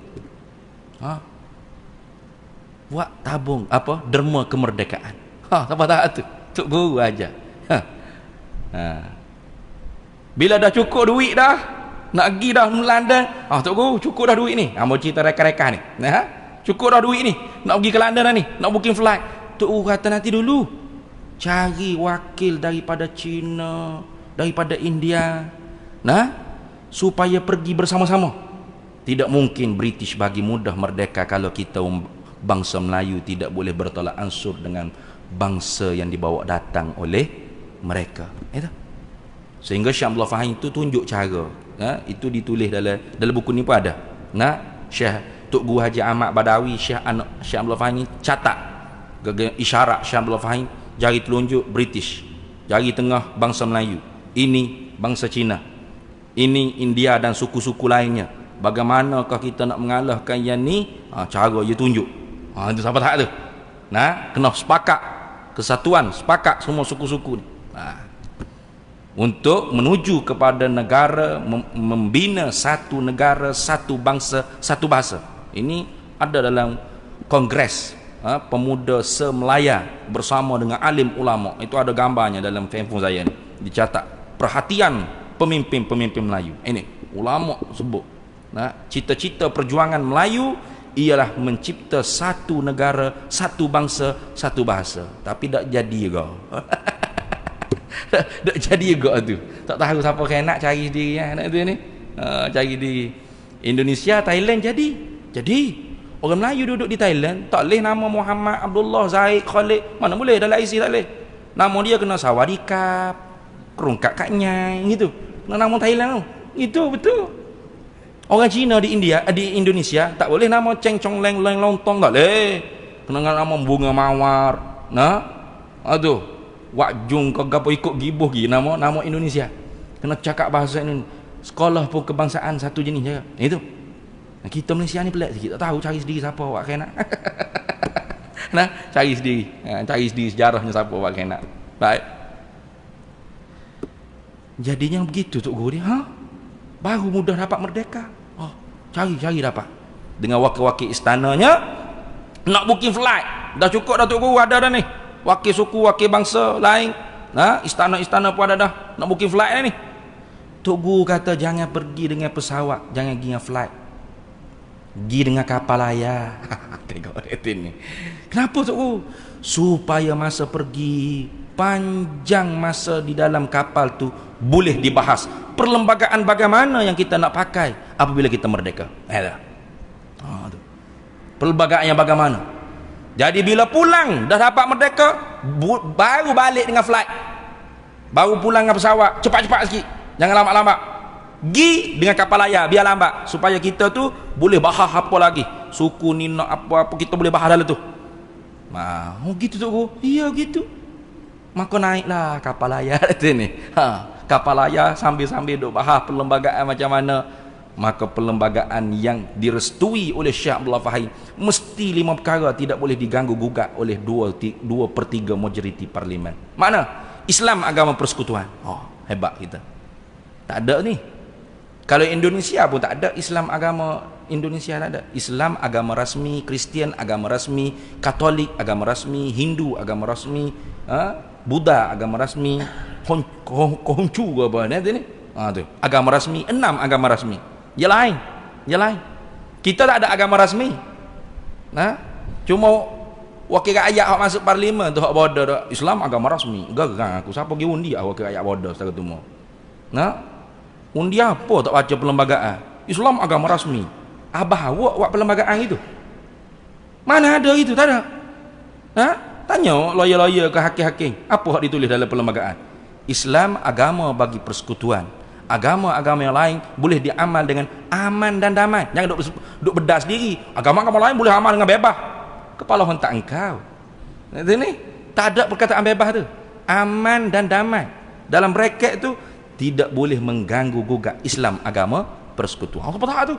Buat tabung derma kemerdekaan. Siapa tahu tu? Tok guru aja. Bila dah cukup duit dah, nak pergi dah London, tok guru cukup dah duit ni. Mau cerita rekan-rekan ni. Cukup dah duit ni, nak pergi ke London dah ni, nak booking flight. Tok guru kata nanti dulu cari wakil daripada China, daripada India, supaya pergi bersama-sama. Tidak mungkin British bagi mudah merdeka kalau kita bangsa Melayu tidak boleh bertolak ansur dengan bangsa yang dibawa datang oleh mereka. Sehingga Syekh Abdullah Fahim itu tunjuk cara. Itu ditulis dalam buku ni pun ada. Syekh Tok Guru Haji Ahmad Badawi, Syekh Abdullah Fahim ni catat isyarat Syekh Abdullah Fahim, jari telunjuk British, jari tengah bangsa Melayu, ini bangsa Cina, ini India dan suku-suku lainnya. Bagaimanakah kita nak mengalahkan yang ni? Cara dia tunjuk. Itu siapa tak tu? Kena sepakat kesatuan, sepakat semua suku-suku ni. Untuk menuju kepada negara, membina satu negara, satu bangsa, satu bahasa. Ini ada dalam Kongres Pemuda Se-Melaya bersama dengan alim ulama. Itu ada gambarnya dalam handphone saya ni. Dicatat perhatian pemimpin-pemimpin Melayu. Ini ulama sebut. Cita-cita perjuangan Melayu ialah mencipta satu negara, satu bangsa, satu bahasa. Tapi tak jadi ke? Tak jadi ke tu? Tak tahu siapa nak cari sendiri anak tu ni. Cari di Indonesia, Thailand jadi. Orang Melayu duduk di Thailand tak boleh nama Muhammad, Abdullah, Zaid, Khalid. Mana boleh dalam IC tak boleh. Nama dia kena Sawadikap, Kerungkat Kak Nyai gitu. Kena nama Thailand tu. Itu betul. Orang Cina di Indonesia tak boleh nama Cheng Chong Leng Leng Lontong, tak boleh. Kena nama Bunga Mawar. Aduh. Wak Jung kau gapo ikut gibuh gi nama Indonesia. Kena cakap bahasa Indonesia. Sekolah pun kebangsaan satu jenis je. Itu. Kita Malaysia ni pelik sikit, tak tahu cari sendiri siapa awak kena. Cari sendiri. Cari sendiri sejarahnya siapa awak kena. Baik. Jadinya begitu Tok Guru dia. Baru mudah dapat merdeka. Cari dapat. Dengan wakil-wakil istananya nak booking flight. Dah cukup dah Tok Guru ada dah ni. Wakil suku, wakil bangsa lain. Istana-istana pun ada dah. Nak booking flight dah ni. Tok Guru kata jangan pergi dengan pesawat, jangan pergi dengan flight. Pergi dengan kapal layar. Tengok ini. Kenapa tu? Supaya masa pergi, panjang masa di dalam kapal tu boleh dibahas perlembagaan bagaimana yang kita nak pakai apabila kita merdeka. Tu. Perlembagaan yang bagaimana. Jadi bila pulang dah dapat merdeka, baru balik dengan flight. Baru pulang dengan pesawat, cepat-cepat sikit. Jangan lambat-lambat. Gi dengan kapal layar biar lambat supaya kita tu boleh bahas apa lagi. Suku ni nak apa-apa kita boleh bahas dalam tu. Gitu tu. Iya gitu. Maka naiklah kapal layar ni. Kapal layar sambil-sambil duk bahas perlembagaan macam mana. Maka perlembagaan yang direstui oleh Syekh Abdullah Fahim mesti 5 perkara tidak boleh diganggu gugat oleh 2/3 majoriti parlimen. Mana? Islam agama persekutuan. Hebat kita. Tak ada ni. Kalau Indonesia pun tak ada Islam agama Indonesia, tak ada. Islam agama rasmi, Kristian agama rasmi, Katolik agama rasmi, Hindu agama rasmi, Buddha agama rasmi, Konghucu ke apa ni? Tu. Agama rasmi, 6 agama rasmi. Yang lain. Kita tak ada agama rasmi. Cuma wakil rakyat hak masuk parlimen tu hak bodoh dak. Islam agama rasmi. Garang aku siapa pergi undi wakil rakyat bodoh secara tu. Undi apa tak baca perlembagaan? Islam agama rasmi. Abah awak buat perlembagaan itu. Mana ada itu? Tak ada. Tanya lawyer-lawyer ke hakim-hakim, apa hak ditulis dalam perlembagaan? Islam agama bagi persekutuan. Agama-agama yang lain boleh diamal dengan aman dan damai. Jangan duk bedah sendiri. Agama-agama lain boleh amal dengan bebas. Kepala hontak engkau. Ini tak ada perkataan bebas tu. Aman dan damai. Dalam bracket tu tidak boleh mengganggu gugat Islam agama persekutuan. Apa tak tu?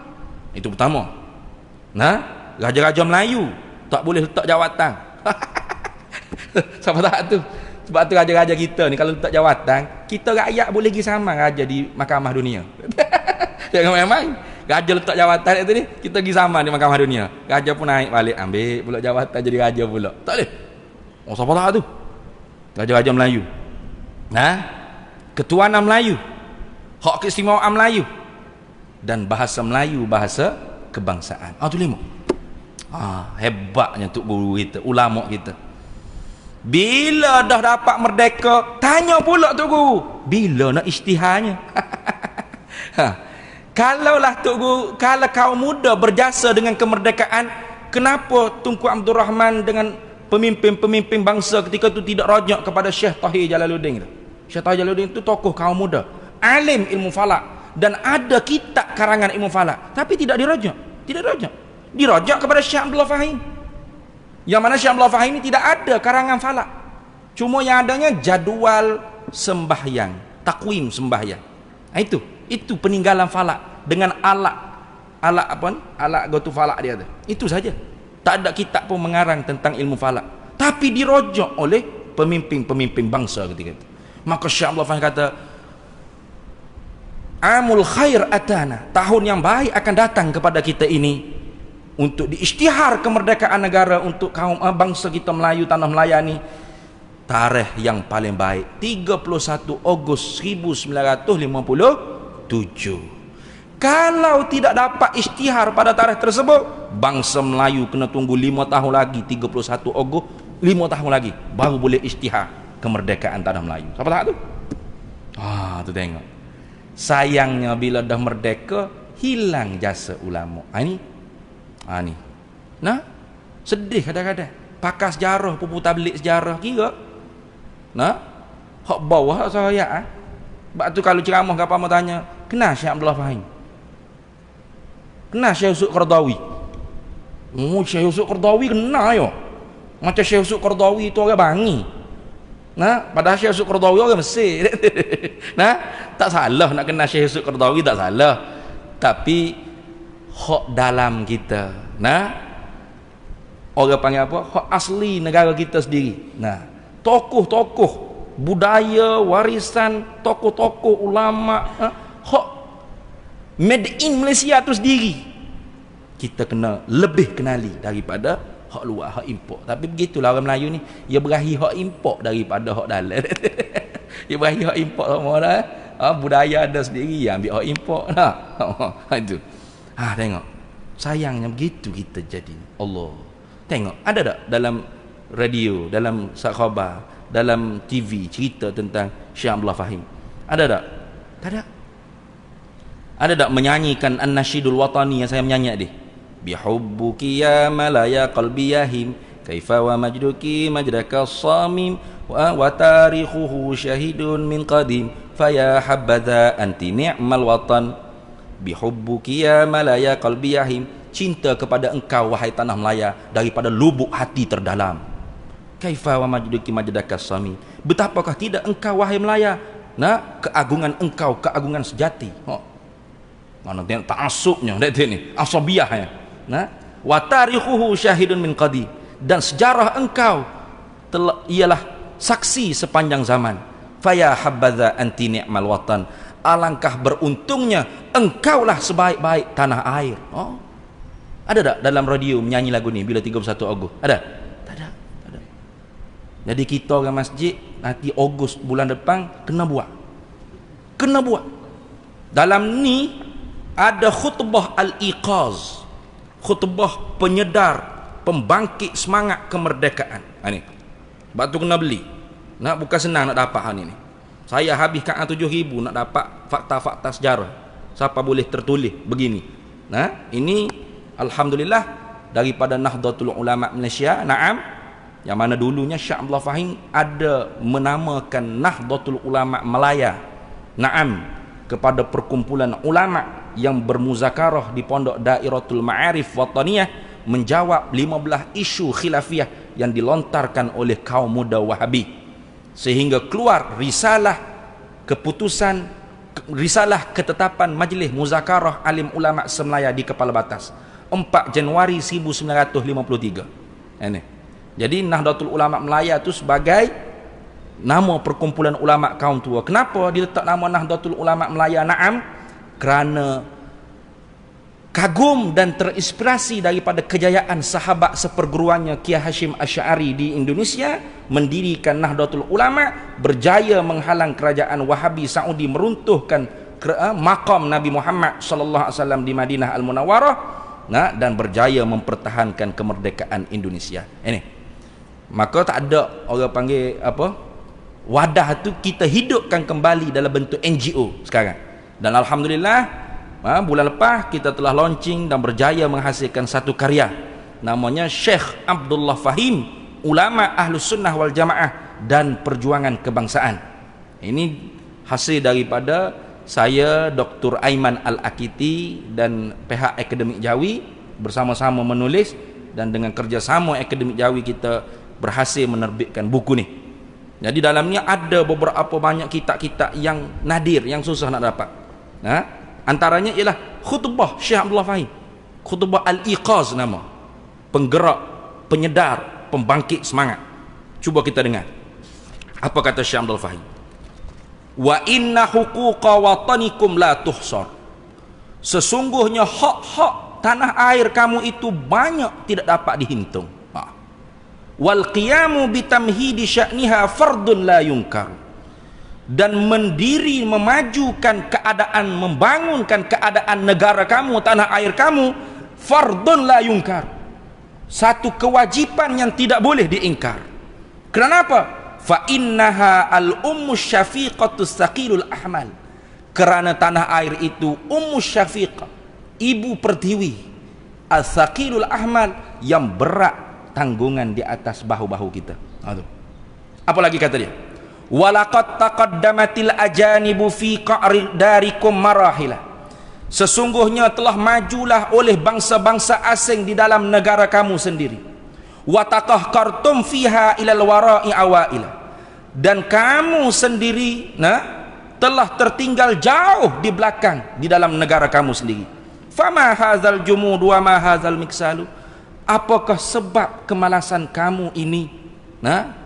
Itu pertama. Raja-raja Melayu tak boleh letak jawatan. Siapa tak tu? Sebab tu raja-raja kita ni kalau letak jawatan, kita rakyat boleh pergi sama raja di mahkamah dunia. Jangan main-main. Raja letak jawatan itu ni, kita pergi sama di mahkamah dunia. Raja pun naik balik, ambil pula jawatan jadi raja pula. Tak boleh. Siapa tak tu? Raja-raja Melayu. Ketuanan Melayu. Hak keistimewaan Melayu. Dan bahasa Melayu, bahasa kebangsaan. Tu 5. Hebatnya Tok Guru kita, ulama kita. Bila dah dapat merdeka, tanya pula Tok Guru, bila nak isytiharnya? Kalaulah Tok Guru, kalau kaum muda berjasa dengan kemerdekaan, kenapa Tunku Abdul Rahman dengan pemimpin-pemimpin bangsa ketika itu tidak rajak kepada Syekh Tahir Jalaluddin? Syekh Tahir Jalaluddin itu tokoh kaum muda, alim ilmu falak, dan ada kitab karangan ilmu falak, tapi tidak dirajak. Dirajak kepada Syekh Abdullah Fahim. Yang mana Syekh Abdullah Fahim ini tidak ada karangan falak. Cuma yang adanya jadual sembahyang, takwim sembahyang. Itu peninggalan falak dengan alat gotu falak dia tu. Itu saja. Tak ada kitab pun mengarang tentang ilmu falak. Tapi dirojok oleh pemimpin-pemimpin bangsa ketika itu. Maka Syekh Abdullah Fahim kata, Amul khair atana, tahun yang baik akan datang kepada kita ini untuk diisytihar kemerdekaan negara untuk kaum bangsa kita Melayu tanah melayani. Tarikh yang paling baik 31 Ogos 1957. Kalau tidak dapat isytihar pada tarikh tersebut, bangsa Melayu kena tunggu 5 tahun lagi, 31 Ogos 5 tahun lagi baru boleh isytihar kemerdekaan tanah Melayu. Siapa tak tu? Tu tengok. Sayangnya bila dah merdeka, hilang jasa ulama. Ini sedih kadang-kadang. Pakar sejarah pun tabligh sejarah kira. Hak bawah saya. Sebab tu kalau ceramah apa mau tanya, kenal Syekh Abdullah Fahim? Kenal Syekh Yusuf Qaradawi? Syekh Yusuf Qaradawi kenal yo. Macam Syekh Yusuf Qaradawi itu orang Bangi. Padahal Syekh Yusuf Qaradawi orang Mesir. Tak salah nak kenal Syekh Yusuf Qaradawi, tak salah. Tapi hak dalam kita, orang panggil apa? Hak asli negara kita sendiri. Tokoh-tokoh budaya, warisan, tokoh-tokoh ulama, hak made in Malaysia tu sendiri. Kita kena lebih kenali daripada hak luar, hak import. Tapi begitulah orang Melayu ni, dia berahi hak import daripada hak dalam. Dia berahi hak import semua dah. Budaya ada sendiri, ambil hak import. Itu. Tengok. Sayangnya begitu kita jadi. Allah. Tengok, ada tak dalam radio, dalam khabar, dalam TV cerita tentang Syekh Abdullah Fahim? Ada tak? Tak ada. Ada tak menyanyikan An-Nasyidul Watani yang saya menyanyi tadi? Bihubbuki ya malaya qalbi yahim, kaifa wa majduki majdaka samim, wa tarikhuhu syahidun min qadim, faya habadha anti ni'mal watan. Bihubbuki ya malaya qalbi yahim, cinta kepada engkau wahai tanah Melaya daripada lubuk hati terdalam. Kaifa wa majduki majdaka samim, betapakah tidak engkau wahai Melaya, keagungan engkau, keagungan sejati. Mana tengok ta'assubnya dak ni, asabiyahnya. Wa tarikhuhu syahidun min qadim, dan sejarah engkau ialah saksi sepanjang zaman. Faya habadha anti ni'mal watan, alangkah beruntungnya engkaulah sebaik-baik tanah air. Ada tak dalam radio menyanyi lagu ni bila 31 Ogos? Ada? Tak ada. Tak ada. Jadi kita orang masjid nanti Ogos bulan depan kena buat. Kena buat. Dalam ni ada khutbah al-iqaz, khutbah penyedar, pembangkit semangat kemerdekaan. Ni. Sebab tu kena beli. Bukan senang nak dapat hal ni. Saya habiskan 7,000 nak dapat fakta-fakta sejarah. Siapa boleh tertulis begini. Ini alhamdulillah daripada Nahdlatul Ulama Malaysia. Naam. Yang mana dulunya Syekh Abdullah Fahim ada menamakan Nahdlatul Ulama Melaya. Naam, kepada perkumpulan ulama yang bermuzakarah di pondok Dairatul Ma'arif Wataniyah menjawab 15 isu khilafiyah yang dilontarkan oleh kaum muda Wahabi, sehingga keluar risalah keputusan, risalah ketetapan Majlis Muzakarah Alim Ulama Semelaya di Kepala Batas 4 Januari 1953. Ini. Jadi Nahdlatul Ulama Melaya itu sebagai nama perkumpulan ulama kaum tua. Kenapa diletak nama Nahdlatul Ulama Melaya? Naam, kerana kagum dan terinspirasi daripada kejayaan sahabat seperguruannya Kiai Hashim Asy'ari di Indonesia, mendirikan Nahdlatul Ulama, berjaya menghalang kerajaan Wahabi Saudi meruntuhkan makam Nabi Muhammad sallallahu alaihi wasallam di Madinah Al-Munawwarah, dan berjaya mempertahankan kemerdekaan Indonesia. Ini. Maka tak ada orang panggil apa? Wadah tu kita hidupkan kembali dalam bentuk NGO sekarang. Dan alhamdulillah bulan lepas kita telah launching dan berjaya menghasilkan satu karya namanya Syekh Abdullah Fahim, Ulama Ahlus Sunnah wal Jamaah dan Perjuangan Kebangsaan. Ini hasil daripada saya, Dr. Aiman Al-Akiti dan pihak Akademik Jawi bersama-sama menulis, dan dengan kerjasama Akademik Jawi kita berhasil menerbitkan buku ni. Jadi dalamnya ada beberapa banyak kitab-kitab yang nadir, yang susah nak dapat. Antaranya ialah khutbah Syekh Abdullah Fahim, khutbah al-iqaz nama, penggerak, penyedar, pembangkit semangat. Cuba kita dengar apa kata Syekh Abdullah Fahim. Wa inna huquqa watanikum la tuhsar, sesungguhnya hak-hak tanah air kamu itu banyak tidak dapat dihitung. Wal qiyamu bitamhidi sya'niha fardun la yunkar, dan mendiri memajukan keadaan, membangunkan keadaan negara kamu, tanah air kamu, fardun la yunkar, satu kewajiban yang tidak boleh diingkar. Kenapa? Fa innaha al-ummu syafiqatus saqilul ahmal, kerana tanah air itu ummu syafiqah, ibu pertiwi, as-saqilul ahmal, yang berat tanggungan di atas bahu-bahu kita. Apa lagi kata dia? Walaqad taqaddamatil ajanibu fi qa'ri darikum marahila, sesungguhnya telah majulah oleh bangsa-bangsa asing di dalam negara kamu sendiri. Wa taqahkartum fiha ilal wara'i awaila, dan kamu sendiri telah tertinggal jauh di belakang di dalam negara kamu sendiri. Fama hadzal jumud wa ma hadzal miksalu, apakah sebab kemalasan kamu ini,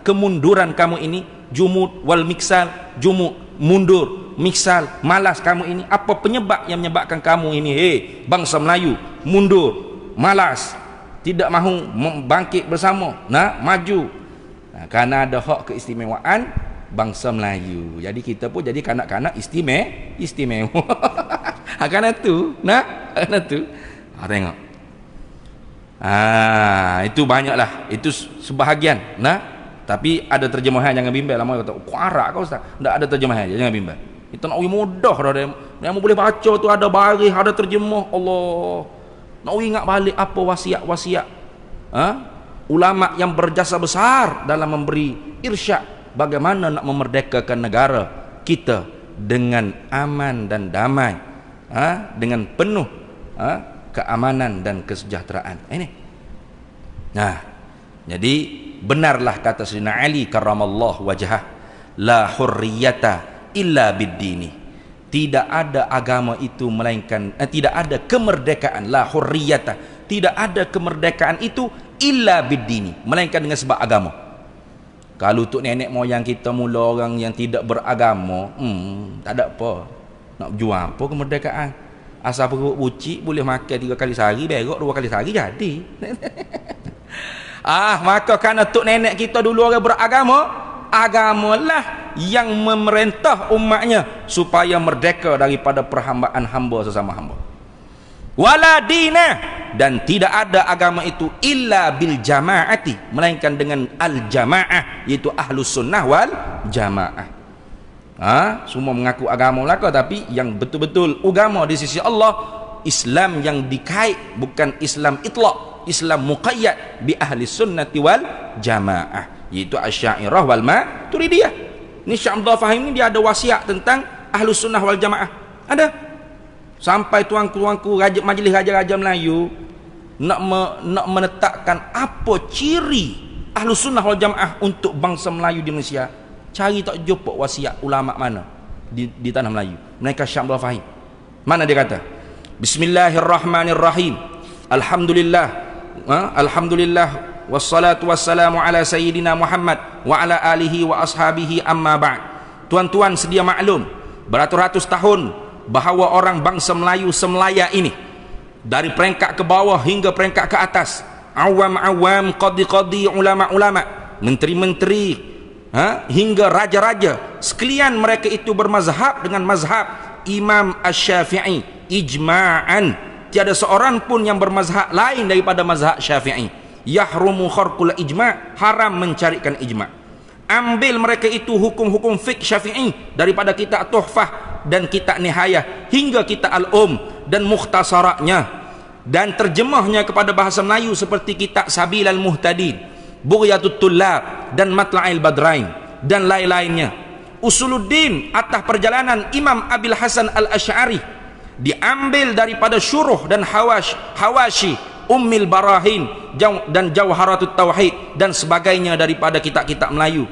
kemunduran kamu ini? Jumud wal miksal, jumud mundur, miksal malas kamu ini. Apa penyebab yang menyebabkan kamu ini, bangsa Melayu, mundur, malas, tidak mahu bangkit bersama, maju? Kerana ada hak keistimewaan bangsa Melayu. Jadi kita pun jadi kanak-kanak istimewa. Kerana tu, kerana tu. Tengok. Itu banyaklah, itu sebahagian. Nah, tapi ada terjemahan, jangan bimbang lama kata, "Kok Arab kau Ustaz?" Tak ada terjemahan, jangan bimbang. Itu nak mudah dah. Yang boleh baca tu ada baris, ada terjemah. Allah. Nak ingat balik apa wasiat-wasiat ulama yang berjasa besar dalam memberi irsyad bagaimana nak memerdekakan negara kita dengan aman dan damai, dengan penuh keamanan dan kesejahteraan. Ini. Nah, jadi benarlah kata Sayyidina Ali karramallahu wajhah, la hurriyata illa biddini. Tidak ada agama itu melainkan tidak ada kemerdekaan, la hurriyata, tidak ada kemerdekaan itu illa biddini, melainkan dengan sebab agama. Kalau untuk nenek moyang kita mula orang yang tidak beragama, tak ada apa. Nak jual apa kemerdekaan? Asal perut bucik boleh makan 3 kali sehari, berok 2 kali sehari jadi. Maka kerana tok nenek kita dulu orang beragama, agamalah yang memerintah umatnya supaya merdeka daripada perhambaan hamba sesama hamba. Wala dina, dan tidak ada agama itu illa bil jamaati, melainkan dengan al jamaah, yaitu ahlus sunnah wal jamaah. Semua mengaku agama belaka, tapi yang betul-betul agama di sisi Allah, Islam yang dikait, bukan Islam itlaq, Islam muqayyad bi ahli sunnati wal jamaah, yaitu Asy'ariyah wal Maturidiyah. Ni Syekh Abdul Fahim ni dia ada wasiat tentang ahlus sunnah wal jamaah. Ada. Sampai tuanku-tuanku majlis raja-raja Melayu nak menetapkan apa ciri ahlus sunnah wal jamaah untuk bangsa Melayu di Malaysia, cari tak jumpa wasiat ulama mana di tanah Melayu. Mereka Syekh Abdul Fahim. Mana dia kata? Bismillahirrahmanirrahim. Alhamdulillah wassalatu wassalamu ala sayyidina Muhammad wa ala alihi wa ashabihi amma ba'd. Tuan-tuan sedia maklum, beratus-ratus tahun bahawa orang bangsa Melayu semelaya ini, dari peringkat ke bawah hingga peringkat ke atas, awam-awam, qadi-qadi, ulama-ulama, menteri-menteri, hingga raja-raja, sekalian mereka itu bermazhab dengan mazhab Imam Asy-Syafi'i ijma'an. Tiada seorang pun yang bermazhab lain daripada mazhab Syafi'i. Yahrumu kharqul ijma', haram mencarikan ijma'. Ambil mereka itu hukum-hukum fiqh Syafi'i daripada kitab Tuhfah dan kitab Nihayah hingga kitab dan mukhtasaratnya, dan terjemahnya kepada bahasa Melayu seperti kitab Sabilal Muhtadin, Bughyatut Tullab dan Matla'il Badrain dan lain-lainnya. Usuluddin atas perjalanan Imam Abil Hasan Al-Asy'ari diambil daripada syuruh dan hawashi Ummil Barahin dan Jawharatut Tauhid dan sebagainya daripada kitab-kitab Melayu.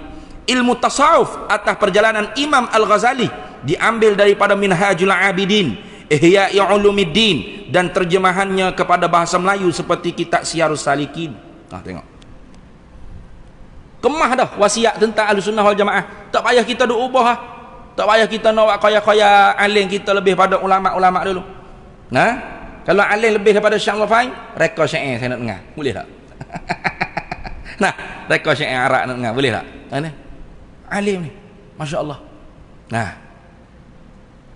Ilmu tasawuf atas perjalanan Imam Al-Ghazali diambil daripada Minhajul Abidin, Ihya'i Ulumuddin dan terjemahannya kepada bahasa Melayu seperti kitab Siyarus Salikin. Tengok. Kemah dah wasiat tentang Ahlussunnah wal Jamaah. Tak payah kita duk ubah. Tak payah kita nak kaya-kaya alim kita lebih pada ulama-ulama dulu. Kalau alim lebih daripada Syekh Al-Fahim, reka syair saya nak dengar. Boleh tak? Reka syair Arab nak dengar. Boleh tak? Alim ni. Masya-Allah.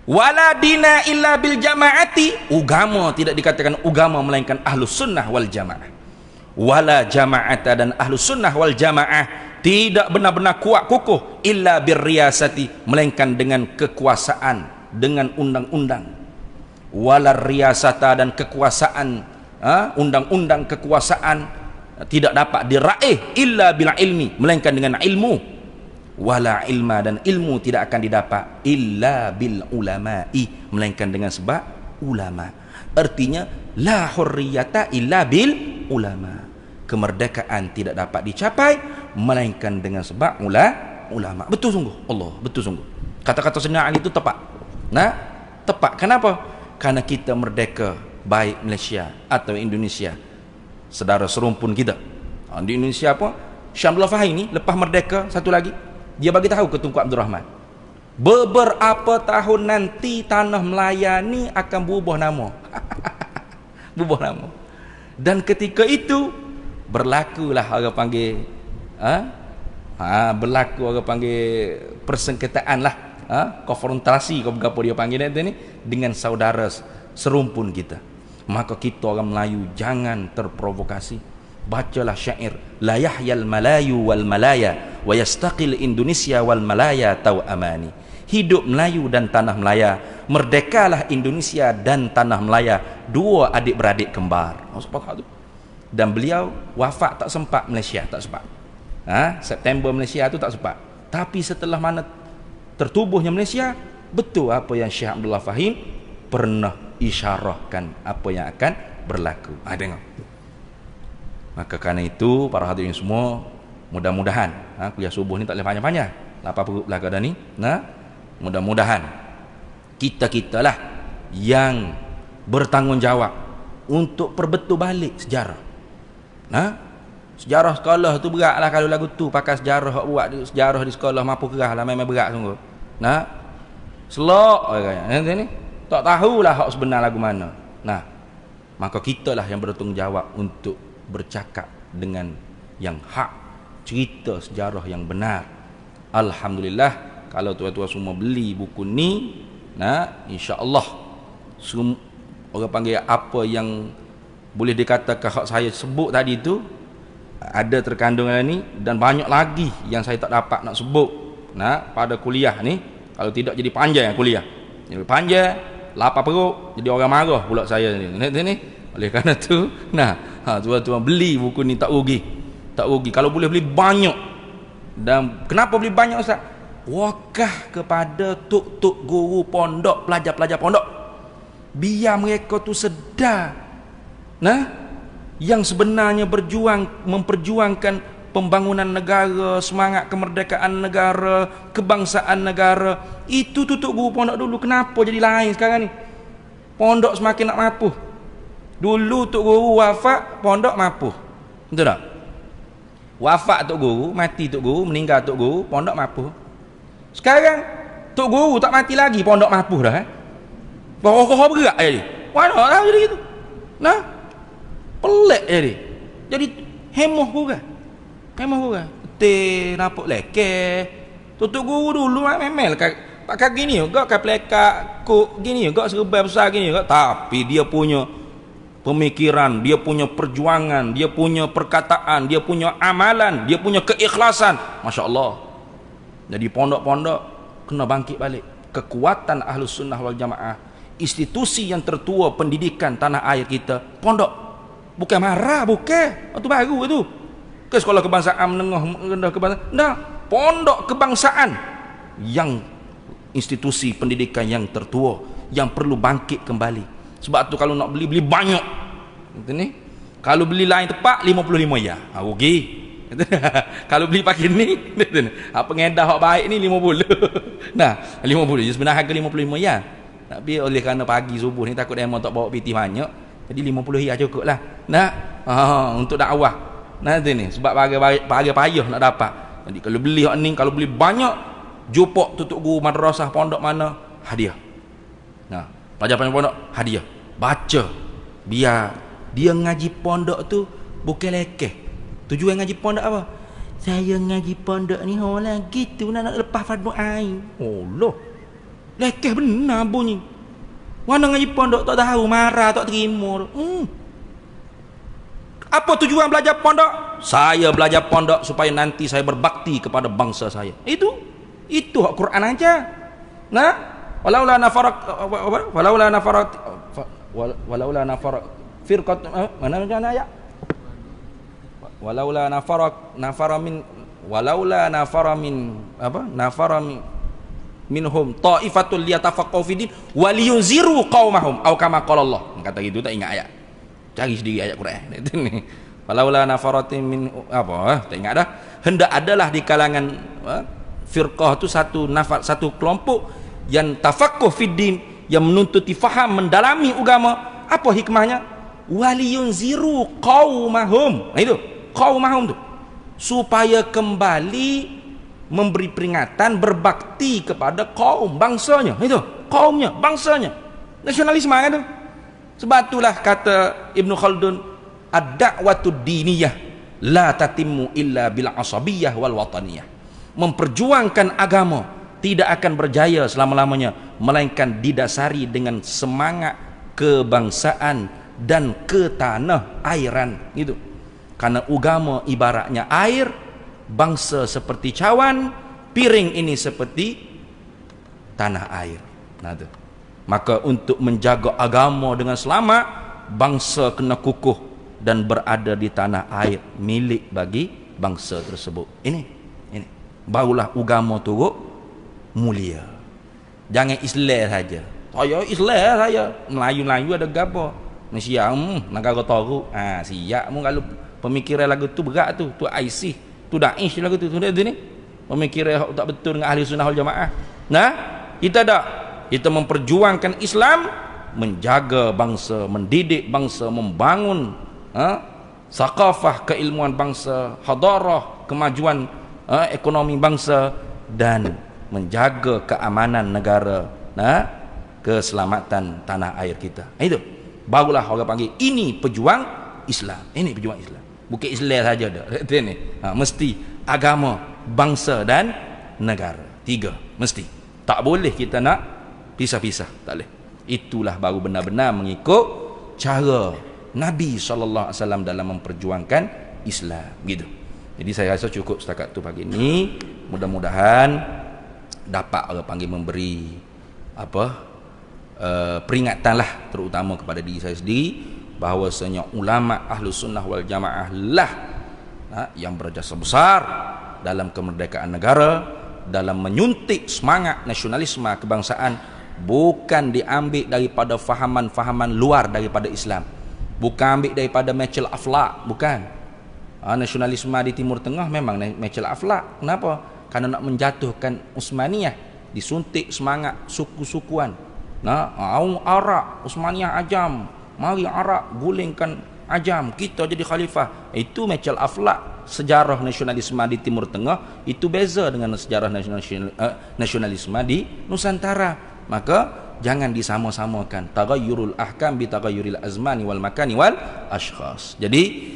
Wala dina illa bil jamaati, agama tidak dikatakan agama melainkan ahlus sunnah wal jamaah. Wala jama'ata, dan ahlus sunnah wal jamaah tidak benar-benar kuat kukuh illa bir riyasati, melainkan dengan kekuasaan, dengan undang-undang. Wala riyasata, dan kekuasaan, undang-undang kekuasaan tidak dapat diraih illa bil ilmi, melainkan dengan ilmu. Wala ilma, dan ilmu tidak akan didapat illa bil ulama'i, melainkan dengan sebab ulama. Artinya la hurriyata illa bil ulama, kemerdekaan tidak dapat dicapai melainkan dengan sebab ulama. Betul sungguh, Allah, betul sungguh. Kata-kata Sayyidina Ali itu tepat. Tepat. Kenapa? Karena kita merdeka, baik Malaysia atau Indonesia, saudara serumpun kita. Di Indonesia apa? Syekh Abdul Fahim ni lepas merdeka, satu lagi dia bagi tahu ke Tunku Abdul Rahman, beberapa tahun nanti tanah Melaya ni akan berubah nama. Berubah nama. Dan ketika itu berlakulah orang panggil orang panggil persengketaan lah, konfrontasi, apa dia panggil ni dengan saudara serumpun kita. Maka kita orang Melayu jangan terprovokasi. Bacalah syair, la yahyal malayu wal malaya wa yastaqil Indonesia wal malaya tau amani. Hidup Melayu dan tanah Melaya, merdekalah Indonesia dan tanah Melaya, dua adik-beradik kembar. Dan beliau wafat tak sempat Malaysia, tak sempat. September Malaysia tu tak sempat. Tapi setelah mana tertubuhnya Malaysia, betul apa yang Syekh Abdullah Fahim pernah isyarahkan apa yang akan berlaku. Tengok. Maka kerana itu para hadirin semua, mudah-mudahan kuliah subuh ni tak boleh panjang-panjang. Lapar perut belaka dah ni. Mudah-mudahan kita lah yang bertanggungjawab untuk perbetul balik sejarah. Sejarah sekolah tu beratlah kalau lagu tu pakai sejarah hak buat sejarah di sekolah mampu kerahlah, memang berat sungguh. Selok kata ni. Tak tahulah hak sebenar lagu mana. Maka kitalah yang bertanggungjawab untuk bercakap dengan yang hak, cerita sejarah yang benar. Alhamdulillah kalau tuan-tuan semua beli buku ni, insya-Allah orang panggil apa yang boleh dikatakan hak saya sebut tadi tu ada terkandung dalam ni, dan banyak lagi yang saya tak dapat nak sebut pada kuliah ni. Kalau tidak jadi panjang kuliah. Jadi panjang, lapar perut, jadi orang marah pula saya ni. Oleh kerana tu, tuan-tuan beli buku ni tak rugi. Tak rugi. Kalau boleh beli banyak. Dan kenapa beli banyak Ustaz? Wakaf kepada tuk-tuk guru pondok, pelajar-pelajar pondok. Biar mereka tu sedar yang sebenarnya memperjuangkan pembangunan negara, semangat kemerdekaan negara, kebangsaan negara. Itu tuk-tuk guru pondok dulu. Kenapa jadi lain sekarang ni? Pondok semakin nak mapuh. Dulu tuk guru wafat, pondok mapuh. Betul tak? Wafat tuk guru, mati tuk guru, meninggal tuk guru, pondok mapuh. Sekarang tuk guru tak mati lagi, pondok mapuh dah. Bawa berat jadi. Mana tahu jadi gitu. Pelik jadi. Jadi hemoh bukan? Hemoh bukan? Nampak lekeh. Tuk guru dulu memel pakai gini juga, pakai pelekak kok gini juga, serba besar gini juga, tapi dia punya pemikiran, dia punya perjuangan, dia punya perkataan, dia punya amalan, dia punya keikhlasan. Masya Allah. Jadi pondok-pondok kena bangkit balik. Kekuatan Ahlus Sunnah wal Jamaah, institusi yang tertua pendidikan tanah air kita, pondok. Bukan marah, bukan. Itu baru itu. Ke sekolah kebangsaan menengah, rendah kebangsaan. Pondok kebangsaan yang institusi pendidikan yang tertua, yang perlu bangkit kembali. Sebab tu kalau nak beli banyak. Ni. Kalau beli lain tempat 55 ya. Rugi. Kalau beli pakai ni, apa ngedah hak baik ni 50. 50 je sebenarnya harga 55 ya. Tapi oleh kerana pagi subuh ni takut demo tak bawa piti banyak, jadi 50 ya cukuplah. Untuk dakwah. Ni sebab harga payah nak dapat. Jadi kalau beli hak ni, kalau beli banyak, jupuk tutup guru madrasah pondok mana, hadiah. Pelajar-pelajar pondok hadiah. Baca. Biar dia ngaji pondok tu bukan lekeh. Tujuan ngaji pondok apa? Saya ngaji pondok ni lah gitu nak lepas fardu ain. Allah. Lekeh benar bunyi. Mana ngaji pondok tak tahu, marah tak terima. Apa tujuan belajar pondok? Saya belajar pondok supaya nanti saya berbakti kepada bangsa saya. Itu hak Quran aja. Walaula nafarat firqat mana ayat? Walaula nafara min minhum ta'ifatul liyatafaqqahu fid din wa liyunziru qaumahum aw kama qala Allah. Kata gitu tak ingat ayat. Cari sendiri ayat Quran. Walaula nafaratin min tak ingat dah. Hendak adalah di kalangan firqah tu satu kelompok yang tafaqquh fid din, yang menuntuti faham, mendalami agama. Apa hikmahnya? Waliyunziru qaumahum. Itu qaumahum tu supaya kembali memberi peringatan, berbakti kepada kaum bangsanya. Itu kaumnya, bangsanya. Nasionalisme kan tu. Sebab itulah kata Ibnu Khaldun, ad-da'watud diniyah la tatimmu illa bil asabiyyah wal wataniyah. Memperjuangkan agama tidak akan berjaya selama-lamanya melainkan didasari dengan semangat kebangsaan dan ke tanah airan gitu. Karena agama ibaratnya air, bangsa seperti cawan, piring ini seperti tanah air. Nah tu. Maka untuk menjaga agama dengan selamat, bangsa kena kukuh dan berada di tanah air milik bagi bangsa tersebut. Ini barulah agama turut mulia. Jangan Islam saja. Saya Islam saya, Melayu-Melayu ada gapo. Malaysia negara tahu. Siap mu kalau pemikiran lagu tu berat tu IC, tu Daesh lagu tu ni. Pemikiran tak betul dengan ahli sunnah wal jamaah. Nah, kita memperjuangkan Islam, menjaga bangsa, mendidik bangsa, membangun sakafah keilmuan bangsa, hadarah, kemajuan ekonomi bangsa, dan menjaga keamanan negara, keselamatan tanah air kita. Itu barulah orang panggil ini pejuang Islam. Ini pejuang Islam. Bukan Islam saja dah. Ini mesti agama, bangsa dan negara. 3 mesti. Tak boleh kita nak pisah-pisah, tak boleh. Itulah baru benar-benar mengikut cara Nabi SAW dalam memperjuangkan Islam gitu. Jadi saya rasa cukup setakat tu pagi ni. Mudah-mudahan dapat orang panggil memberi peringatan lah, terutama kepada diri saya sendiri, bahawasanya ulama Ahlus Sunnah wal Jamaah lah yang berjasa besar dalam kemerdekaan negara, dalam menyuntik semangat nasionalisme kebangsaan, bukan diambil daripada fahaman-fahaman luar daripada Islam, bukan ambil daripada Michael Aflaq, bukan. Nasionalisme di Timur Tengah memang Michael Aflaq. Kenapa? Karena nak menjatuhkan Utsmaniyah, disuntik semangat suku-sukuan. Arab, Utsmaniyah Ajam, mari Arab gulingkan Ajam, kita jadi khalifah. Itu Michael Aflaq. Sejarah nasionalisme di Timur Tengah itu beza dengan sejarah nasionalisme di Nusantara. Maka jangan disama-samakan taghayyurul ahkam bi taghayyuril azmani wal makani wal ashkhas. Jadi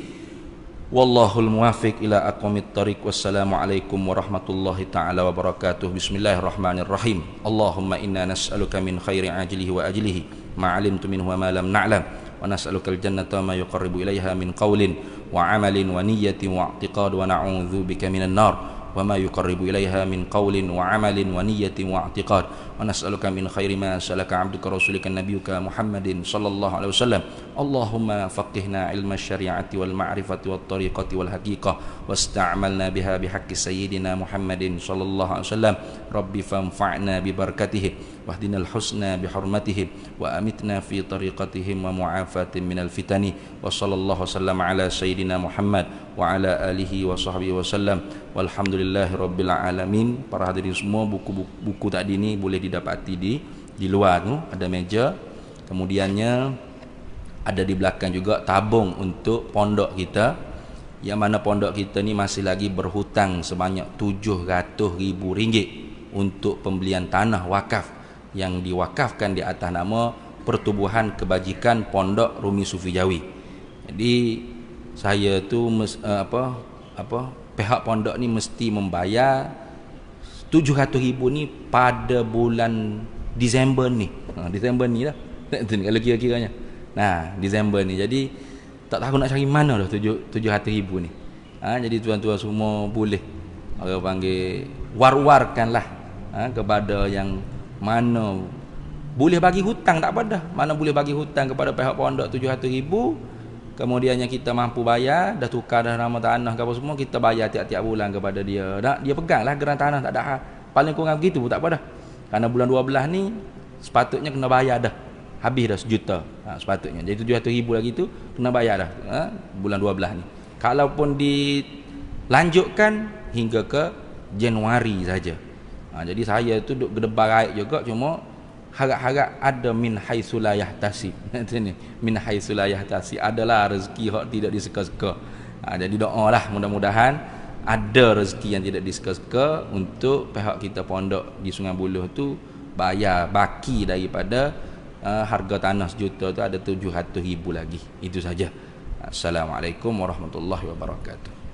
wallahul muwafiq ila aqwamit thariq. Wassalamu alaikum warahmatullahi taala wabarakatuh. Bismillahirrahmanirrahim. Allahumma inna nas'aluka min khairi ajlihi wa ajlihi ma 'alimtu minhu wa ma lam na'lam, wa nas'aluka al-jannata ma yuqarribu ilaiha min qawlin wa 'amalin wa niyyatin wa i'tiqad, wa na'udzu bika minan nar wa ma yuqarribu ilaiha min qawlin wa 'amalin wa niyyatin wa i'tiqad, wa nas'aluka min khairi ma salaka 'abduka rasulika nabiyyuka Muhammadin sallallahu alaihi wasallam. Allahumma faqihna ilma syari'ati wal ma'rifati wat tariqati wal haqiqah, wasta'malna biha bihaqqi sayyidina Muhammadin sallallahu alaihi wasallam. Rabbi fanfa'na bi barakatihi wahdinal husna bi hurmatihi wa amitna fi tariqatihim wa mu'afatin minal fitani. Wa sallallahu wasallam ala sayyidina Muhammad wa ala alihi wa sahbihi wasallam. Walhamdulillahi rabbil alamin. Para hadirin semua, buku tadi ni boleh didapati di luar tu, ada meja. Kemudiannya ada di belakang juga tabung untuk pondok kita, yang mana pondok kita ni masih lagi berhutang sebanyak RM700,000 untuk pembelian tanah wakaf yang diwakafkan di atas nama Pertubuhan Kebajikan Pondok Rumi Sufi Jawi. Jadi saya tu pihak pondok ni mesti membayar RM700,000 ni pada bulan Disember ni. Disember ni lah. Kalau kira-kiranya. Disember ni. Jadi tak tahu nak cari mana dah RM700,000 ni. Jadi tuan-tuan semua boleh orang panggil war-warkanlah kepada yang mana boleh bagi hutang, tak apa dah. Mana boleh bagi hutang kepada pihak pondok RM700,000, kemudiannya kita mampu bayar, dah tukar dah nama tanah ke apa semua, kita bayar tiap-tiap bulan kepada dia. Dia peganglah geran tanah, tak ada hal. Paling kurang begitu pun tak apa dah. Karena bulan 12 ni sepatutnya kena bayar dah. Habis dah RM1 juta sepatutnya. Jadi RM700,000 lagi tu kena bayar dah bulan 12 ni. Kalaupun dilanjutkan hingga ke Januari saja. Jadi saya tu duk gedebar air juga, cuma harap-harap ada min haitsu la yahtasib. Min haitsu la yahtasib, adalah rezeki hak tidak diseka-seka. Jadi doalah mudah-mudahan ada rezeki yang tidak diseka-seka untuk pihak kita pondok di Sungai Buloh tu bayar baki daripada harga tanah RM1 juta tu ada RM700,000 lagi. Itu saja. Assalamualaikum warahmatullahi wabarakatuh.